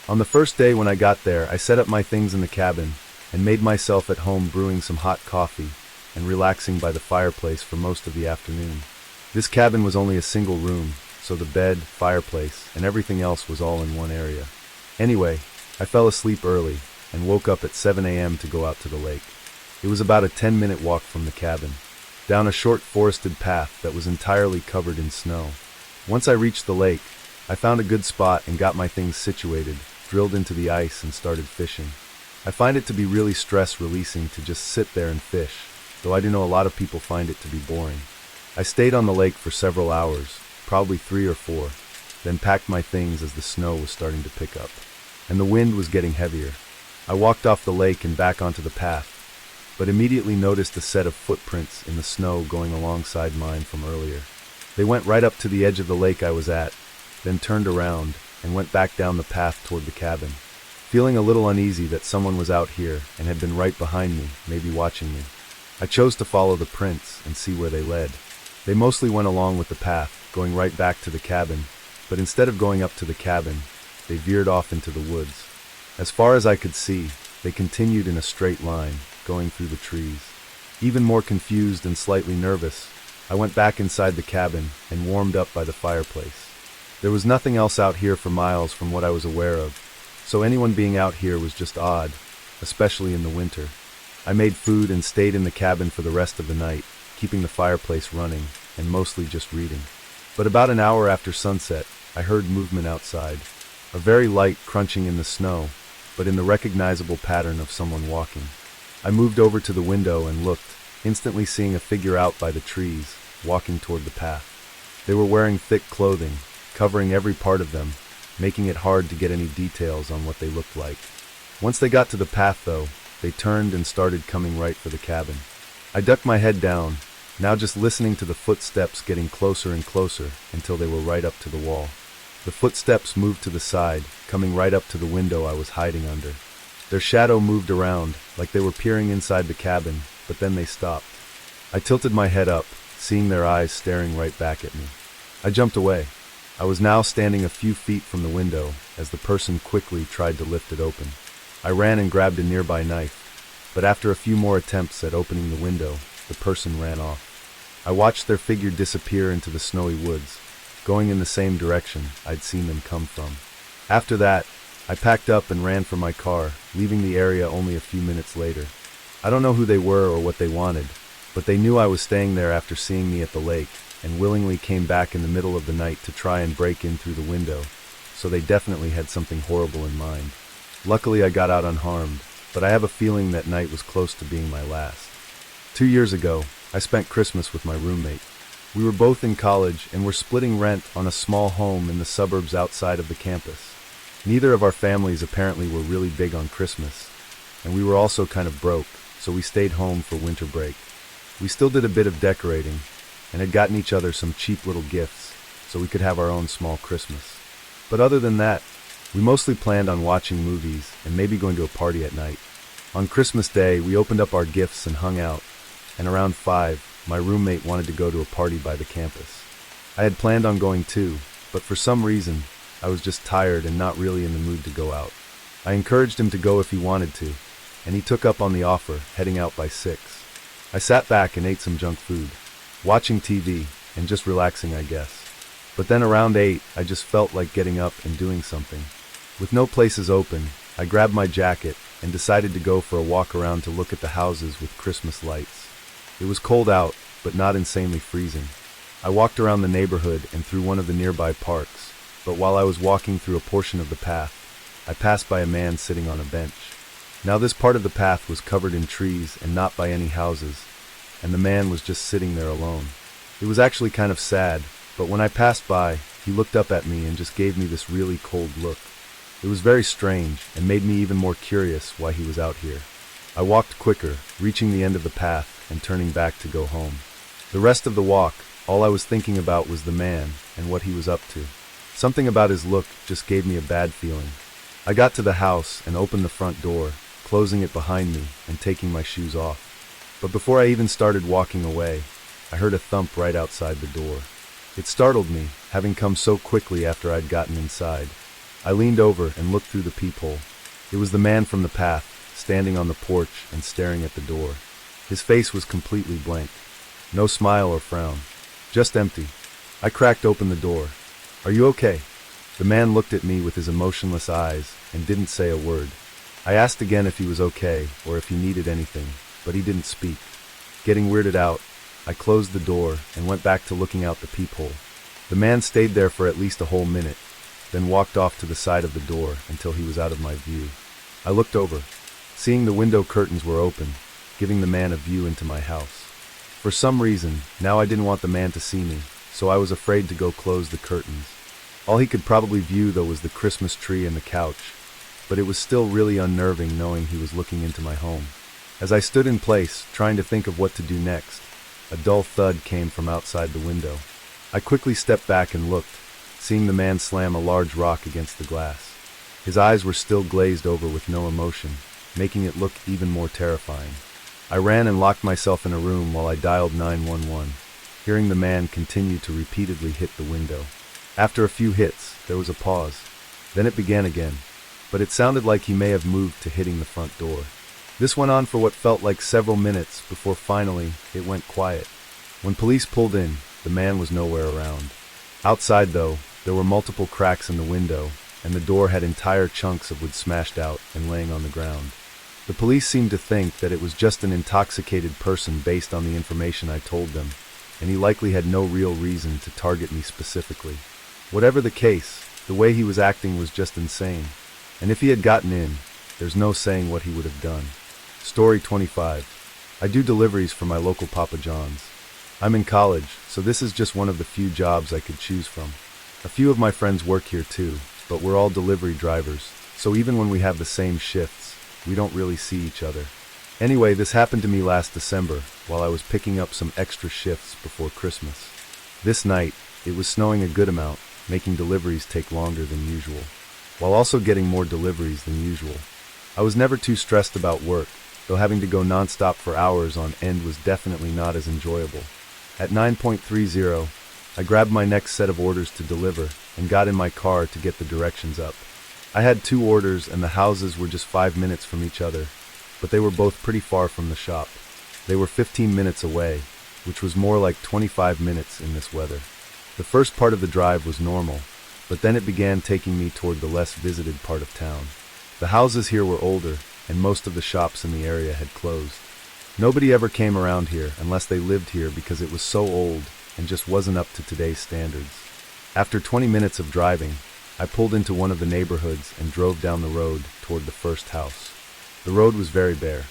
On the first day when I got there, I set up my things in the cabin and made myself at home brewing some hot coffee and relaxing by the fireplace for most of the afternoon. This cabin was only a single room, so the bed, fireplace, and everything else was all in one area. Anyway, I fell asleep early and woke up at 7 a.m. to go out to the lake. It was about a 10-minute walk from the cabin, down a short forested path that was entirely covered in snow. Once I reached the lake, I found a good spot and got my things situated, drilled into the ice and started fishing. I find it to be really stress-releasing to just sit there and fish, though I do know a lot of people find it to be boring. I stayed on the lake for several hours, probably 3 or 4, then packed my things as the snow was starting to pick up, and the wind was getting heavier. I walked off the lake and back onto the path, but immediately noticed a set of footprints in the snow going alongside mine from earlier. They went right up to the edge of the lake I was at, then turned around and went back down the path toward the cabin. Feeling a little uneasy that someone was out here and had been right behind me, maybe watching me, I chose to follow the prints and see where they led. They mostly went along with the path, going right back to the cabin, but instead of going up to the cabin, they veered off into the woods. As far as I could see, they continued in a straight line, going through the trees. Even more confused and slightly nervous, I went back inside the cabin and warmed up by the fireplace. There was nothing else out here for miles from what I was aware of, so anyone being out here was just odd, especially in the winter. I made food and stayed in the cabin for the rest of the night, keeping the fireplace running and mostly just reading. But about an hour after sunset, I heard movement outside, a very light crunching in the snow, but in the recognizable pattern of someone walking. I moved over to the window and looked, instantly seeing a figure out by the trees, walking toward the path. They were wearing thick clothing, covering every part of them, making it hard to get any details on what they looked like. Once they got to the path, though, they turned and started coming right for the cabin. I ducked my head down, now just listening to the footsteps getting closer and closer until they were right up to the wall. The footsteps moved to the side, coming right up to the window I was hiding under. Their shadow moved around, like they were peering inside the cabin, but then they stopped. I tilted my head up, seeing their eyes staring right back at me. I jumped away. I was now standing a few feet from the window as the person quickly tried to lift it open. I ran and grabbed a nearby knife, but after a few more attempts at opening the window, the person ran off. I watched their figure disappear into the snowy woods, going in the same direction I'd seen them come from. After that, I packed up and ran for my car, leaving the area only a few minutes later. I don't know who they were or what they wanted, but they knew I was staying there after seeing me at the lake, and willingly came back in the middle of the night to try and break in through the window, so they definitely had something horrible in mind. Luckily I got out unharmed, but I have a feeling that night was close to being my last. 2 years ago, I spent Christmas with my roommate. We were both in college and were splitting rent on a small home in the suburbs outside of the campus. Neither of our families apparently were really big on Christmas, and we were also kind of broke, so we stayed home for winter break. We still did a bit of decorating, and had gotten each other some cheap little gifts, so we could have our own small Christmas. But other than that, we mostly planned on watching movies and maybe going to a party at night. On Christmas Day, we opened up our gifts and hung out, and around 5, my roommate wanted to go to a party by the campus. I had planned on going too, but for some reason, I was just tired and not really in the mood to go out. I encouraged him to go if he wanted to, and he took up on the offer, heading out by 6. I sat back and ate some junk food, watching TV, and just relaxing, I guess. But then around 8, I just felt like getting up and doing something. With no places open, I grabbed my jacket and decided to go for a walk around to look at the houses with Christmas lights. It was cold out, but not insanely freezing. I walked around the neighborhood and through one of the nearby parks, but while I was walking through a portion of the path, I passed by a man sitting on a bench. Now this part of the path was covered in trees and not by any houses, and the man was just sitting there alone. It was actually kind of sad, but when I passed by, he looked up at me and just gave me this really cold look. It was very strange and made me even more curious why he was out here. I walked quicker, reaching the end of the path and turning back to go home. The rest of the walk, all I was thinking about was the man and what he was up to. Something about his look just gave me a bad feeling. I got to the house and opened the front door, closing it behind me and taking my shoes off. But before I even started walking away, I heard a thump right outside the door. It startled me, having come so quickly after I'd gotten inside. I leaned over and looked through the peephole. It was the man from the path, standing on the porch and staring at the door. His face was completely blank. No smile or frown. Just empty. I cracked open the door. "Are you okay?" The man looked at me with his emotionless eyes and didn't say a word. I asked again if he was okay or if he needed anything, but he didn't speak. Getting weirded out, I closed the door and went back to looking out the peephole. The man stayed there for at least a whole minute, then walked off to the side of the door until he was out of my view. I looked over, seeing the window curtains were open, giving the man a view into my house. For some reason, now I didn't want the man to see me, so I was afraid to go close the curtains. All he could probably view, though, was the Christmas tree and the couch, but it was still really unnerving knowing he was looking into my home. As I stood in place, trying to think of what to do next, a dull thud came from outside the window. I quickly stepped back and looked, seeing the man slam a large rock against the glass. His eyes were still glazed over with no emotion, making it look even more terrifying. I ran and locked myself in a room while I dialed 911, hearing the man continue to repeatedly hit the window. After a few hits, there was a pause. Then it began again, but it sounded like he may have moved to hitting the front door. This went on for what felt like several minutes before finally it went quiet. When police pulled in, the man was nowhere around. Outside, though, there were multiple cracks in the window, and the door had entire chunks of wood smashed out and laying on the ground. The police seemed to think that it was just an intoxicated person based on the information I told them, and he likely had no real reason to target me specifically. Whatever the case, the way he was acting was just insane, and if he had gotten in, there's no saying what he would have done. Story 25. I do deliveries for my local Papa John's. I'm in college, so this is just one of the few jobs I could choose from. A few of my friends work here too, but we're all delivery drivers, so even when we have the same shifts, we don't really see each other. Anyway, this happened to me last December, while I was picking up some extra shifts before Christmas. This night, it was snowing a good amount, making deliveries take longer than usual, while also getting more deliveries than usual. I was never too stressed about work, though having to go non-stop for hours on end was definitely not as enjoyable. At 9:30, I grabbed my next set of orders to deliver and got in my car to get the directions up. I had 2 orders and the houses were just 5 minutes from each other, but they were both pretty far from the shop. They were 15 minutes away, which was more like 25 minutes in this weather. The first part of the drive was normal, but then it began taking me toward the less visited part of town. The houses here were older, and most of the shops in the area had closed. Nobody ever came around here unless they lived here because it was so old and just wasn't up to today's standards. After 20 minutes of driving, I pulled into one of the neighborhoods and drove down the road toward the first house. The road was very bare.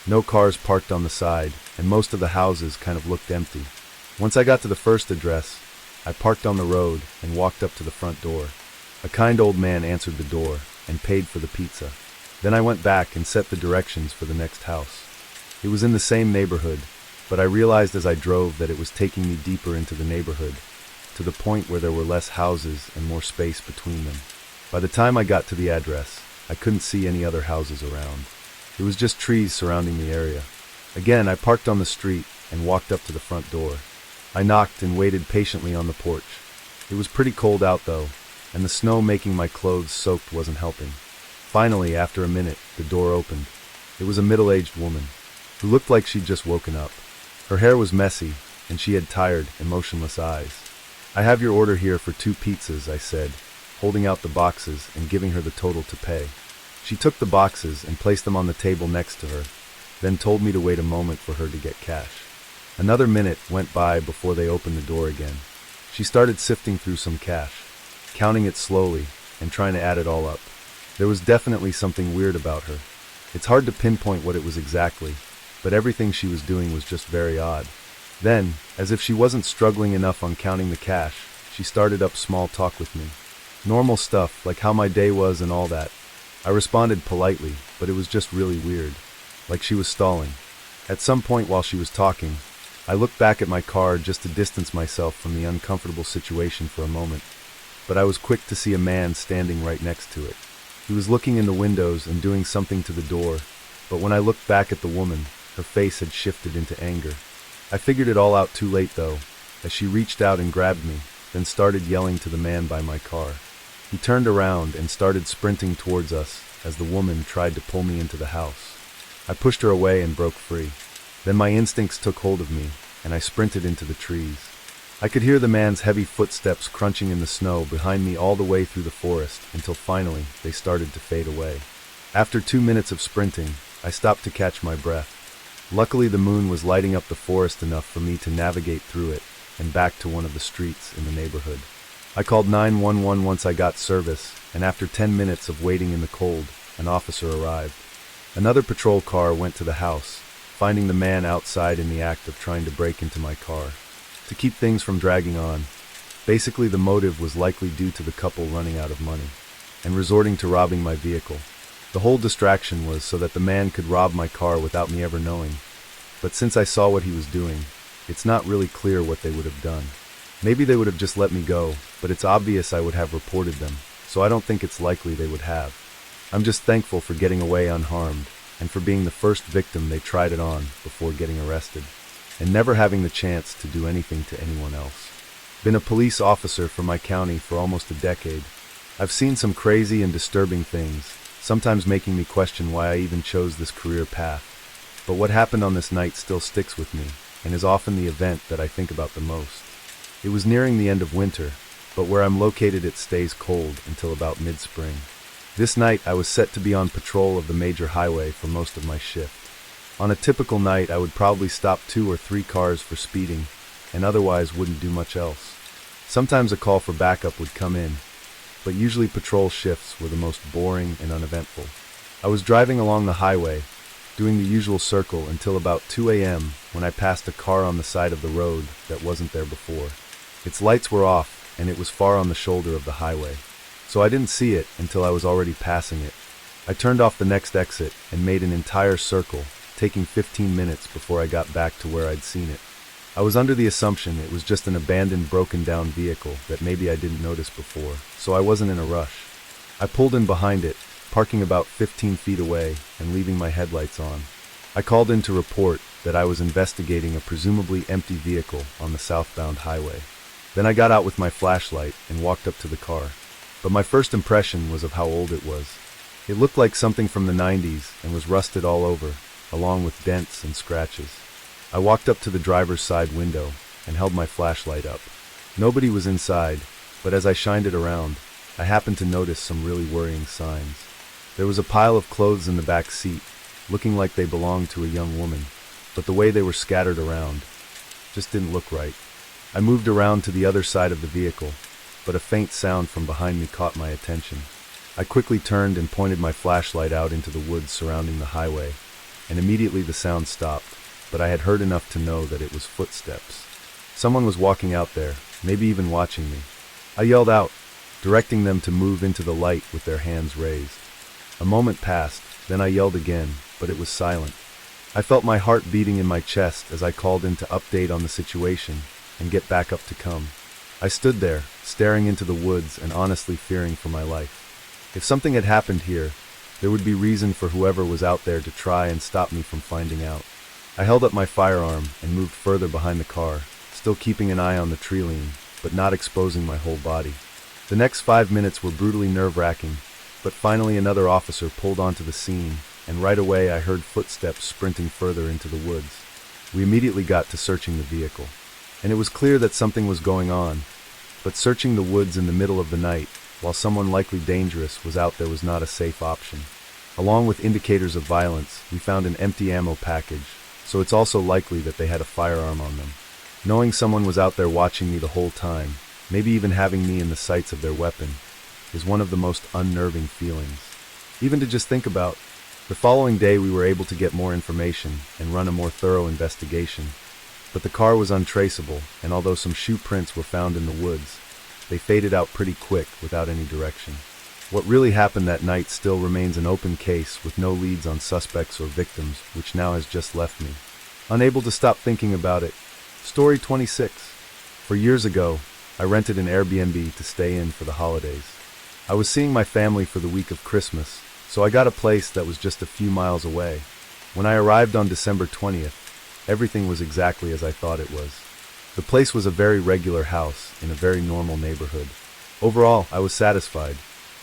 No cars parked on the side, and most of the houses kind of looked empty. Once I got to the first address, I parked on the road and walked up to the front door. A kind old man answered the door and paid for the pizza. Then I went back and set the directions for the next house. It was in the same neighborhood, but I realized as I drove that it was taking me deeper into the neighborhood, to the point where there were less houses and more space between them. By the time I got to the address, I couldn't see any other houses around. It was just trees surrounding the area. Again, I parked on the street and walked up to the front door. I knocked and waited patiently on the porch. It was pretty cold out though, and the snow making my clothes soaked wasn't helping. Finally, after a minute, the door opened. It was a middle-aged woman, who looked like she'd just woken up. Her hair was messy, and she had tired, emotionless eyes. "I have your order here for 2 pizzas," I said, holding out the boxes and giving her the total to pay. She took the boxes and placed them on the table next to her, then told me to wait a moment for her to get cash. Another minute went by before they opened the door again. She started sifting through some cash, counting it slowly and trying to add it all up. There was definitely something weird about her. It's hard to pinpoint what it was exactly, but everything she was doing was just very odd. Then, as if she wasn't struggling enough on counting the cash, she started up small talk with me. Normal stuff, like how my day was and all that. I responded politely, but it was just really weird, like she was stalling. At some point while she was talking, I looked back at my car just to distance myself from the uncomfortable situation for a moment, but I was quick to see a man standing right next to it. He was looking in the windows and doing something to the door, but when I looked back at the woman, Her face had shifted into anger. I figured it all out too late, though, as she reached out and grabbed me, then started yelling to the man by my car. He turned around and started sprinting towards us as the woman tried to pull me into the house. I pushed her away and broke free. Then my instincts took hold of me, and I sprinted into the trees. I could hear the man's heavy footsteps crunching in the snow behind me all the way through the forest until finally they started to fade away. After 2 minutes of sprinting, I stopped to catch my breath. Luckily, the moon was lighting up the forest enough for me to navigate through it and back to one of the streets in the neighborhood. I called 911 once I got service, and after 10 minutes of waiting in the cold, an officer arrived. Another patrol car went to the house, finding the man outside in the act of trying to break into my car. To keep things from dragging on, basically the motive was likely due to the couple running out of money and resorting to robbing my vehicle. The whole distraction was so that the man could rob my car without me ever knowing. But since I saw what he was doing, it's not really clear what they would have done. Maybe they would have just let me go, but it's obvious I would have reported them, so I don't think it's likely they would have. I'm just thankful for getting away unharmed, and for being the first victim they tried it on before getting arrested, and never having the chance to do anything to anyone else. Been a police officer for my county for almost a decade. I've seen some crazy and disturbing things, sometimes making me question why I even chose this career path. But what happened on this night still sticks with me, and is often the event that I think about the most. It was nearing the end of winter, but where I'm located it stays cold until about mid-spring. This night I was set to be on patrol of the major highway for most of my shift. On a typical night I would probably stop 2 or 3 cars for speeding, and otherwise wouldn't do much else. Sometimes a call for backup would come in, but usually patrol shifts were the most boring and uneventful. I was driving along the highway, doing the usual circle until about 2 a.m. when I passed a car on the side of the road that wasn't there before. Its lights were off, and it was far on the shoulder of the highway, so I didn't see it until I was already passing it. I turned off the next exit and made an entire circle, taking 15 minutes before I got back to where I'd seen it. I was under the assumption it was just an abandoned, broken-down vehicle that maybe I didn't notice before, so I wasn't in a rush. I pulled in behind it, parking about 15 feet away and leaving my headlights on. I called in to report that I was investigating a presumably empty vehicle on the southbound highway. Then I got out with my flashlight and walked up to the car. But my first impression was of how old it was. It looked like something from the 90s and was rusted all over, along with dents and scratches. I walked up to the driver's side window and held my flashlight up. Nobody was inside, but as I shined it around, I happened to notice some really worrying signs. There was a pile of clothes in the back seat, looking like they belonged to a young woman, but the way they were scattered around just didn't look right. I moved around to the other side of the vehicle, but a faint sound from behind me caught my attention. I quickly turned and pointed my flashlight out into the woods surrounding the highway, and immediately the sound stopped, but I had heard enough to know that it was footsteps. Someone was walking out there, maybe even watching me. I yelled out, directing them to move into the light with their hands raised. A moment passed, then I yelled again, but it was silent. I felt my heart beating in my chest as I called in to update on the situation and get back up to come. I stood there, staring into the woods and honestly fearing for my life. If something had happened here, there would be reason for whoever was out there to try and stop me from finding out. I held up my firearm and moved further behind the car, still keeping an eye on the tree line, but not exposing my whole body. The next 5 minutes were brutally nerve-wracking, but finally another officer pulled onto the scene, and right away I heard footsteps sprinting further into the woods. We immediately got to searching the vehicle, and it was clear that something was going on, but searching the woods in the middle of the night, while someone likely dangerous was out there, was not a safe option. Along with indicators of violence, we found an empty ammo package, so it's also likely that they had a firearm on them. Knowing someone was out there watching me the whole time, maybe even having me in the sights of their weapon, is one of the most unnerving feelings. Even to just think about. The following day we were able to get more information and run a more thorough investigation, but the car was untraceable, and although some shoe prints were found in the woods, they faded out pretty quick without any direction. What really happened that night still remains an open case with no leads on suspects or victims, which now has just left me unable to stop thinking about it. Story 26. For years ago, I rented an Airbnb to stay in for the holidays. I was seeing my family for the week of Christmas, so I got a place that was just a few miles away. When I arrived on December 20th, everything was exactly as I thought it was. The place was a very regular house in a very normal neighborhood. Overall, I was satisfied.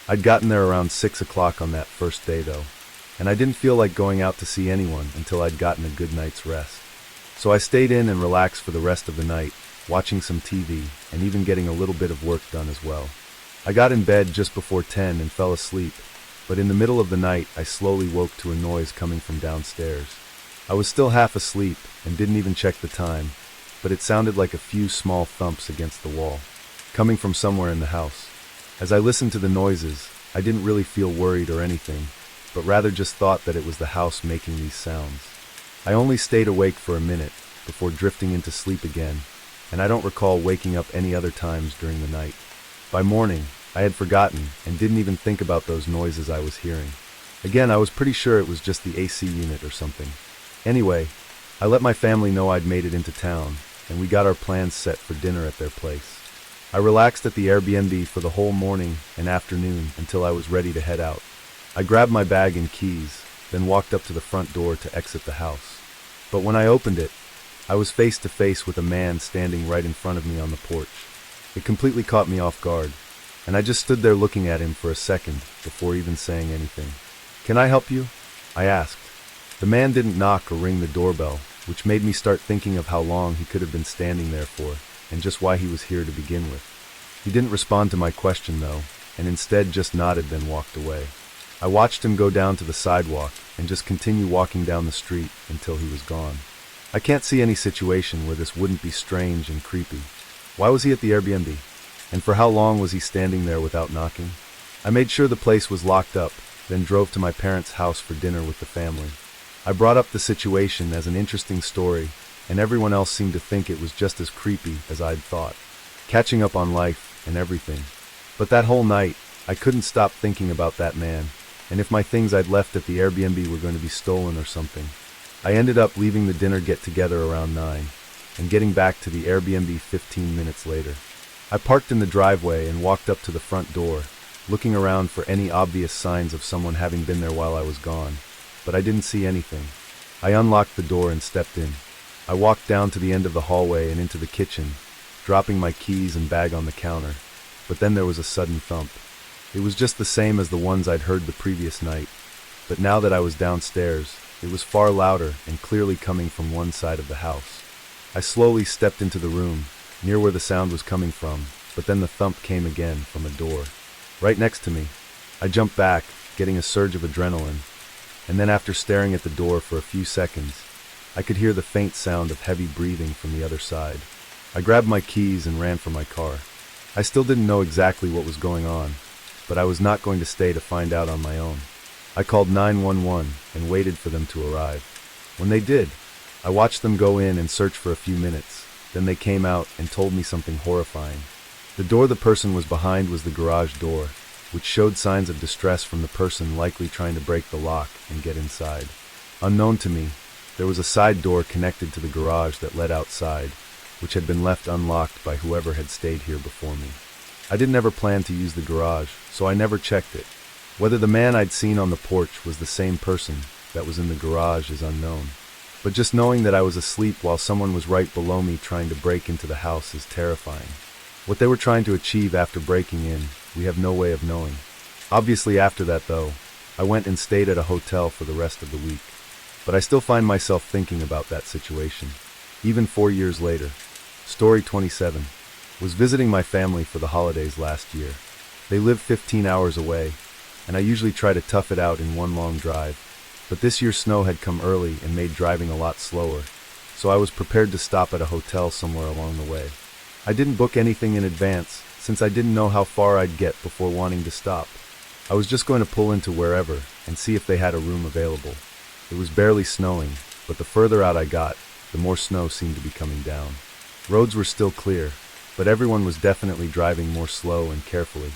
I'd gotten there around 6 o'clock on that first day though, and I didn't feel like going out to see anyone until I'd gotten a good night's rest. So I stayed in and relaxed for the rest of the night, watching some TV and even getting a little bit of work done as well. I got in bed just before 10 and fell asleep, but in the middle of the night I slowly woke to a noise coming from downstairs. I was still half asleep and didn't even check the time, but it sounded like a few small thumps against the wall, coming from somewhere in the house. As I listened to the noises, I didn't really feel worried or anything, but rather just thought that it was the house making these sounds. I only stayed awake for a minute before drifting into sleep again, and I don't recall waking up any other times during the night. By morning, I had forgotten and didn't even think about those noises I was hearing. Again, I was pretty sure it was just the AC unit or something. Anyway, I let my family know I'd made it into town, and we got our plans set for dinner at their place. I relaxed at the Airbnb for the whole morning and afternoon until I was ready to head out. I grabbed my bag and keys, then walked up to the front door to exit the house. But when I opened it, I was face to face with a man standing right in front of me on the porch. It completely caught me off guard, and I just stood there looking at him for a second before even saying anything. "Can I help you?" I asked. The man didn't knock or ring the doorbell, which made me start thinking of how long he could have been standing there for, and just why he was here to begin with. He didn't respond to my question though, and instead just nodded then walked away. I watched him go down to the sidewalk and just continue walking down the street until he was gone. I can't see any situation where this wouldn't be strange and creepy. Why was he at the Airbnb? And for how long was he standing there without knocking? I made sure the place was locked up, then drove to my parents' house for dinner with the family. I brought up the situation as an interesting story, and everyone else seemed to think it was just as creepy as I'd thought. Catching up on life and everything. But that whole night, I couldn't stop thinking about that man, and if my things I'd left at the Airbnb were going to be stolen or something. I ended up leaving the dinner get-together around 9, and getting back to the Airbnb 15 minutes later. I parked in the driveway and walked up to the front door, looking around for any obvious signs of someone having been there while I was gone, but I didn't see anything. I unlocked the door and stepped in. I walked down to the end of the hallway and into the kitchen, dropping my keys and bag on the counter, but then there was a sudden thump. It was just the same as the ones I'd heard the previous night, but now that I was downstairs, it was far louder and clearly coming from one side of the house. I slowly stepped into the room, near where the sound was coming from, but then the thump came again from a door, right next to me. I jumped back, getting a surge of adrenaline, and then after staring at the door for a few seconds, I could hear the faint sound of heavy breathing from the other side. I grabbed my keys and ran for my car. I still didn't know exactly what was going on, but I was not going to stay to find out on my own. I called 911 and waited for them to arrive. When they did, I watched them go in and search for a few minutes. Then they came out and told me something horrifying. The door the person was behind was the garage door, which showed signs of distress from the person likely trying to break the lock and get inside. Unknown to me, there was a side door connected to the garage that led outside, which had been left unlocked by whoever had stayed here before me. I didn't ever plan to use the garage, so I never checked it. Whether the man I'd seen on the porch was the same person that was in the garage is unknown. But just knowing that I was asleep while someone was right below me trying to break into the house is terrifying. What they were trying to achieve after breaking in, we have no way of knowing. Obviously after that though, I went and stayed at a hotel for the rest of the week. But I still find myself thinking about that situation, even 4 years later. Story 27. Was visiting my family for the holidays last year. They live 15 hours away, and I usually try to tough it out in one long drive. But this year snow had come early and made driving a lot slower, so I was prepared to stop at a hotel somewhere along the way. I didn't book anything in advance, since I didn't know how far I'd get before wanting to stop. I was just going to pull into wherever and see if they had a room available. It was barely snowing, but the further out I got, the more snow seemed to be coming down. Roads were still clear, but everyone was definitely driving more slow and carefully.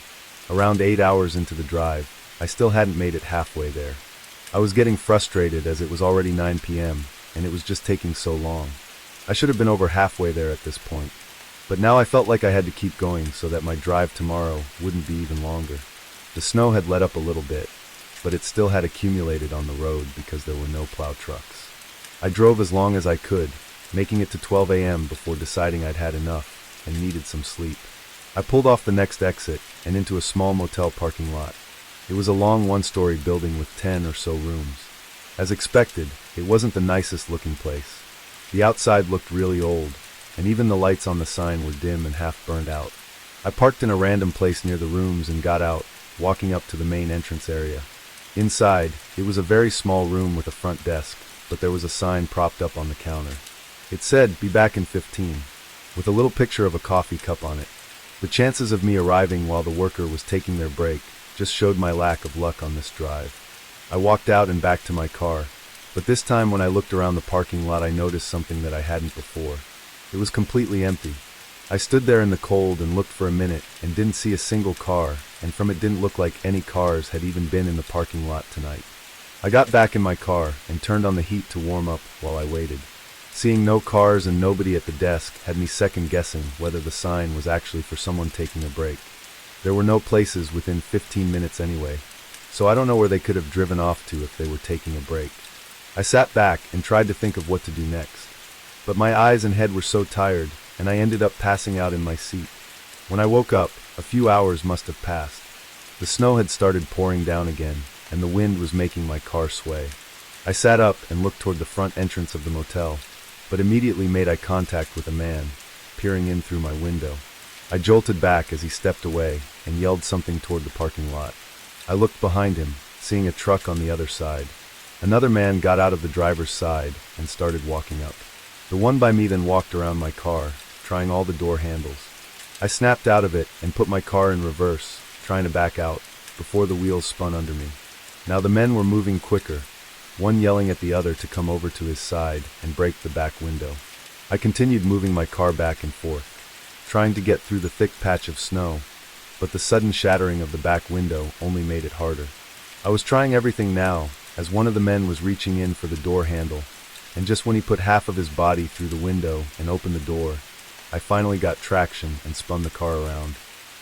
Around 8 hours into the drive, I still hadn't made it halfway there. I was getting frustrated as it was already 9 p.m., and it was just taking so long. I should have been over halfway there at this point. But now I felt like I had to keep going so that my drive tomorrow wouldn't be even longer. The snow had let up a little bit, but it still had accumulated on the road because there were no plow trucks. I drove as long as I could, making it to 12 a.m. before deciding I'd had enough and needed some sleep. I pulled off the next exit and into a small motel parking lot. It was a long one-story building with 10 or so rooms. As expected, it wasn't the nicest looking place. The outside looked really old, and even the lights on the sign were dim and half burned out. I parked in a random place near the rooms and got out, walking up to the main entrance area. Inside, it was a very small room with a front desk, but there was a sign propped up on the counter. It said, "Be back in 15," with a little picture of a coffee cup on it. The chances of me arriving while the worker was taking their break just showed my lack of luck on this drive. I walked out and back to my car, but this time when I looked around the parking lot I noticed something that I hadn't before. It was completely empty. I stood there in the cold and looked for a minute and didn't see a single car, and from it didn't look like any cars had even been in the parking lot tonight. I got back in my car and turned on the heat to warm up while I waited. Seeing no cars and nobody at the desk had me second-guessing whether the sign was actually for someone taking a break. There were no places within 15 minutes anyway, so I don't know where they could have driven off to if they were taking a break. I sat back and tried to think of what to do next, but my eyes and head were so tired, and I ended up passing out in my seat. When I woke up, a few hours must have passed. The snow had started pouring down again, and the wind was making my car sway. I sat up and looked toward the front entrance of the motel, but immediately made eye contact with a man, peering in through my window. I jolted back as he stepped away and yelled something toward the parking lot. I looked behind him, seeing a truck on the other side. Another man got out of the driver's side and started walking up. The one by me then walked around my car, trying all the door handles. I snapped out of it and put my car in reverse, trying to back out, before the wheels spun under me. Now the men were moving quicker, one yelling at the other to come over to his side and break the back window. I continued moving my car back and forth, trying to get through the thick patch of snow, but the sudden shattering of the back window only made it harder. I was trying everything now, as one of the men was reaching in for the door handle, and just when he put half of his body through the window and opened the door, I finally got traction and spun the car around.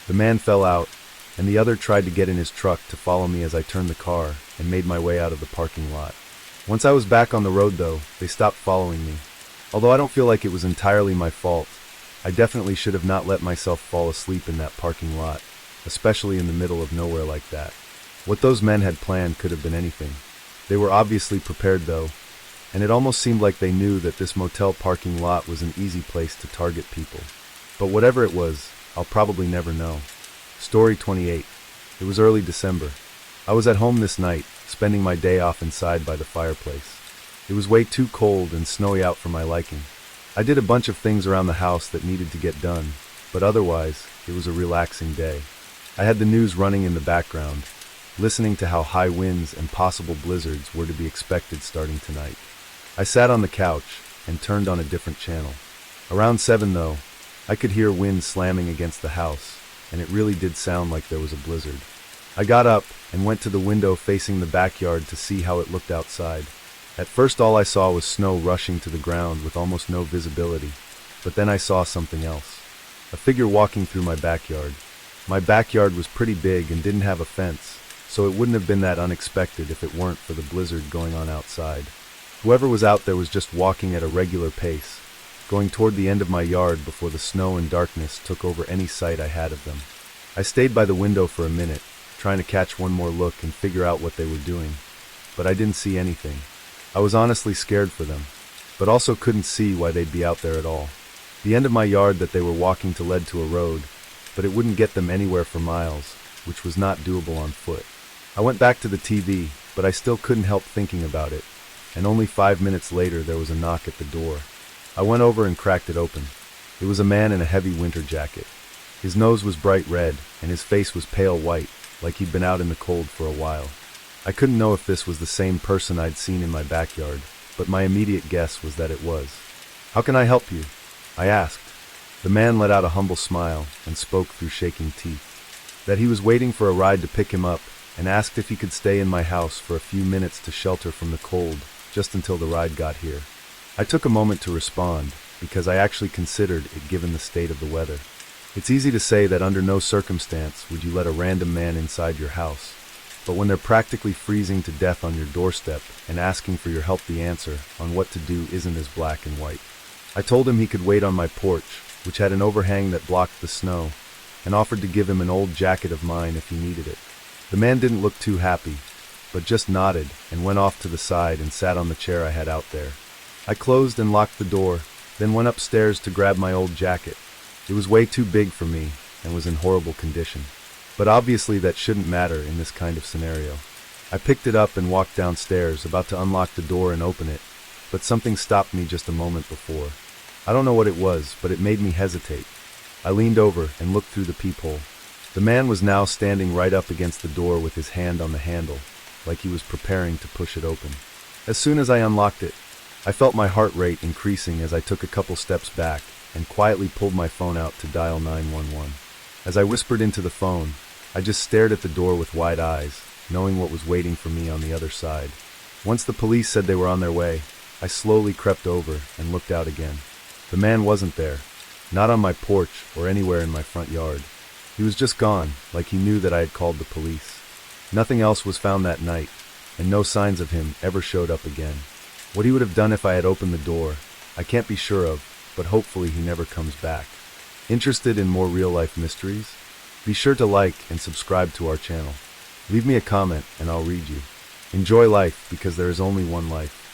The man fell out, and the other tried to get in his truck to follow me as I turned the car and made my way out of the parking lot. Once I was back on the road though, they stopped following me. Although I don't feel like it was entirely my fault, I definitely should have not let myself fall asleep in that parking lot, especially in the middle of nowhere like that. What those men had planned could have been anything. They were obviously prepared though, and it almost seemed like they knew that this motel parking lot was an easy place to target people. But whatever it was, I'll probably never know. Story 28. It was early December. I was at home this night, spending my day off inside by the fireplace. It was way too cold and snowy out for my liking. I did a bunch of things around the house that needed to get done, but otherwise, it was a relaxing day. I had the news running in the background, listening to how high winds and possible blizzards were to be expected starting tonight. I sat on the couch and turned on a different channel. Around 7 though, I could hear wind slamming against the house, and it really did sound like there was a blizzard. I got up and went to the window facing the backyard to see how it looked outside. At first all I saw was snow rushing to the ground with almost no visibility, but then I saw something else. A figure walking through my backyard. My backyard was pretty big and didn't have a fence, so it wouldn't have been that unexpected if it weren't for the blizzard going on outside. Whoever was out there was just walking at a regular pace, going toward the end of my yard before the snow and darkness took over any sight I had of them. I stayed by the window for a minute, trying to catch one more look and figure out what they were doing, but I didn't see anything. I was honestly scared for them, but also couldn't see why they'd be out there at all. The end of my yard that they were walking to led to a road, but it wouldn't get them anywhere for miles, which was not doable on foot. I went back to the TV, but I still couldn't help thinking about it, and only 5 minutes later there was a knock at the door. I went over and cracked it open. It was a man in a heavy winter jacket. His nose was bright red, and his face was pale white, like he'd been out in the cold for a while. I couldn't know if this was the same person I'd seen in my backyard, but my immediate guess was that it was. "How can I help you?" I asked. The man let out a humble smile and spoke through shaking teeth. That he was waiting for a ride to pick him up, and asked if he could stay in my house for a few minutes to shelter from the cold, just until the ride got here. I took a moment to respond, because I actually considered it given the state of the weather. It's easy to say that under no circumstance would you let a random man inside your house, But when they're practically freezing to death on your doorstep and asking for your help, the answer on what to do isn't as black and white. I told him he could wait on my porch, which had an overhang that blocked the snow, and offered to give him an old jacket of mine if he needed it. The man didn't look too happy, but just nodded and went off to the side and sat on the chair I had out there. I closed and locked the door, then went upstairs to grab my old jacket. It was way too big for me and was in horrible condition. But obviously that shouldn't matter in this kind of scenario. I picked it up and walked downstairs, about to unlock the door and open it, but something stopped me just a moment before. I don't know what it was, but it made me hesitate. I leaned over and looked through the peephole. The man was now standing right up against the door with his hand on the handle, like he was preparing to push it open. As soon as I unlocked it, I felt my heart rate increasing as I took a couple steps back and quietly pulled my phone out to dial 911. As I whispered into the phone, I just stared at the door with wide eyes, knowing what was waiting for me on the other side. Once the police said they were on their way, I slowly crept over and looked out again. The man wasn't there, not on my porch or anywhere in my front yard. He was just gone, like he knew that I had called the police. Nothing else was found that night, and no signs of him ever showed up again. What he would have done if I had opened the door, I can't be sure of, but hopefully he never comes back. Interested in more real-life mysteries? Be sure to like and subscribe to our channel. Leave me a comment and I'll read you. Enjoy life, because there is only one life.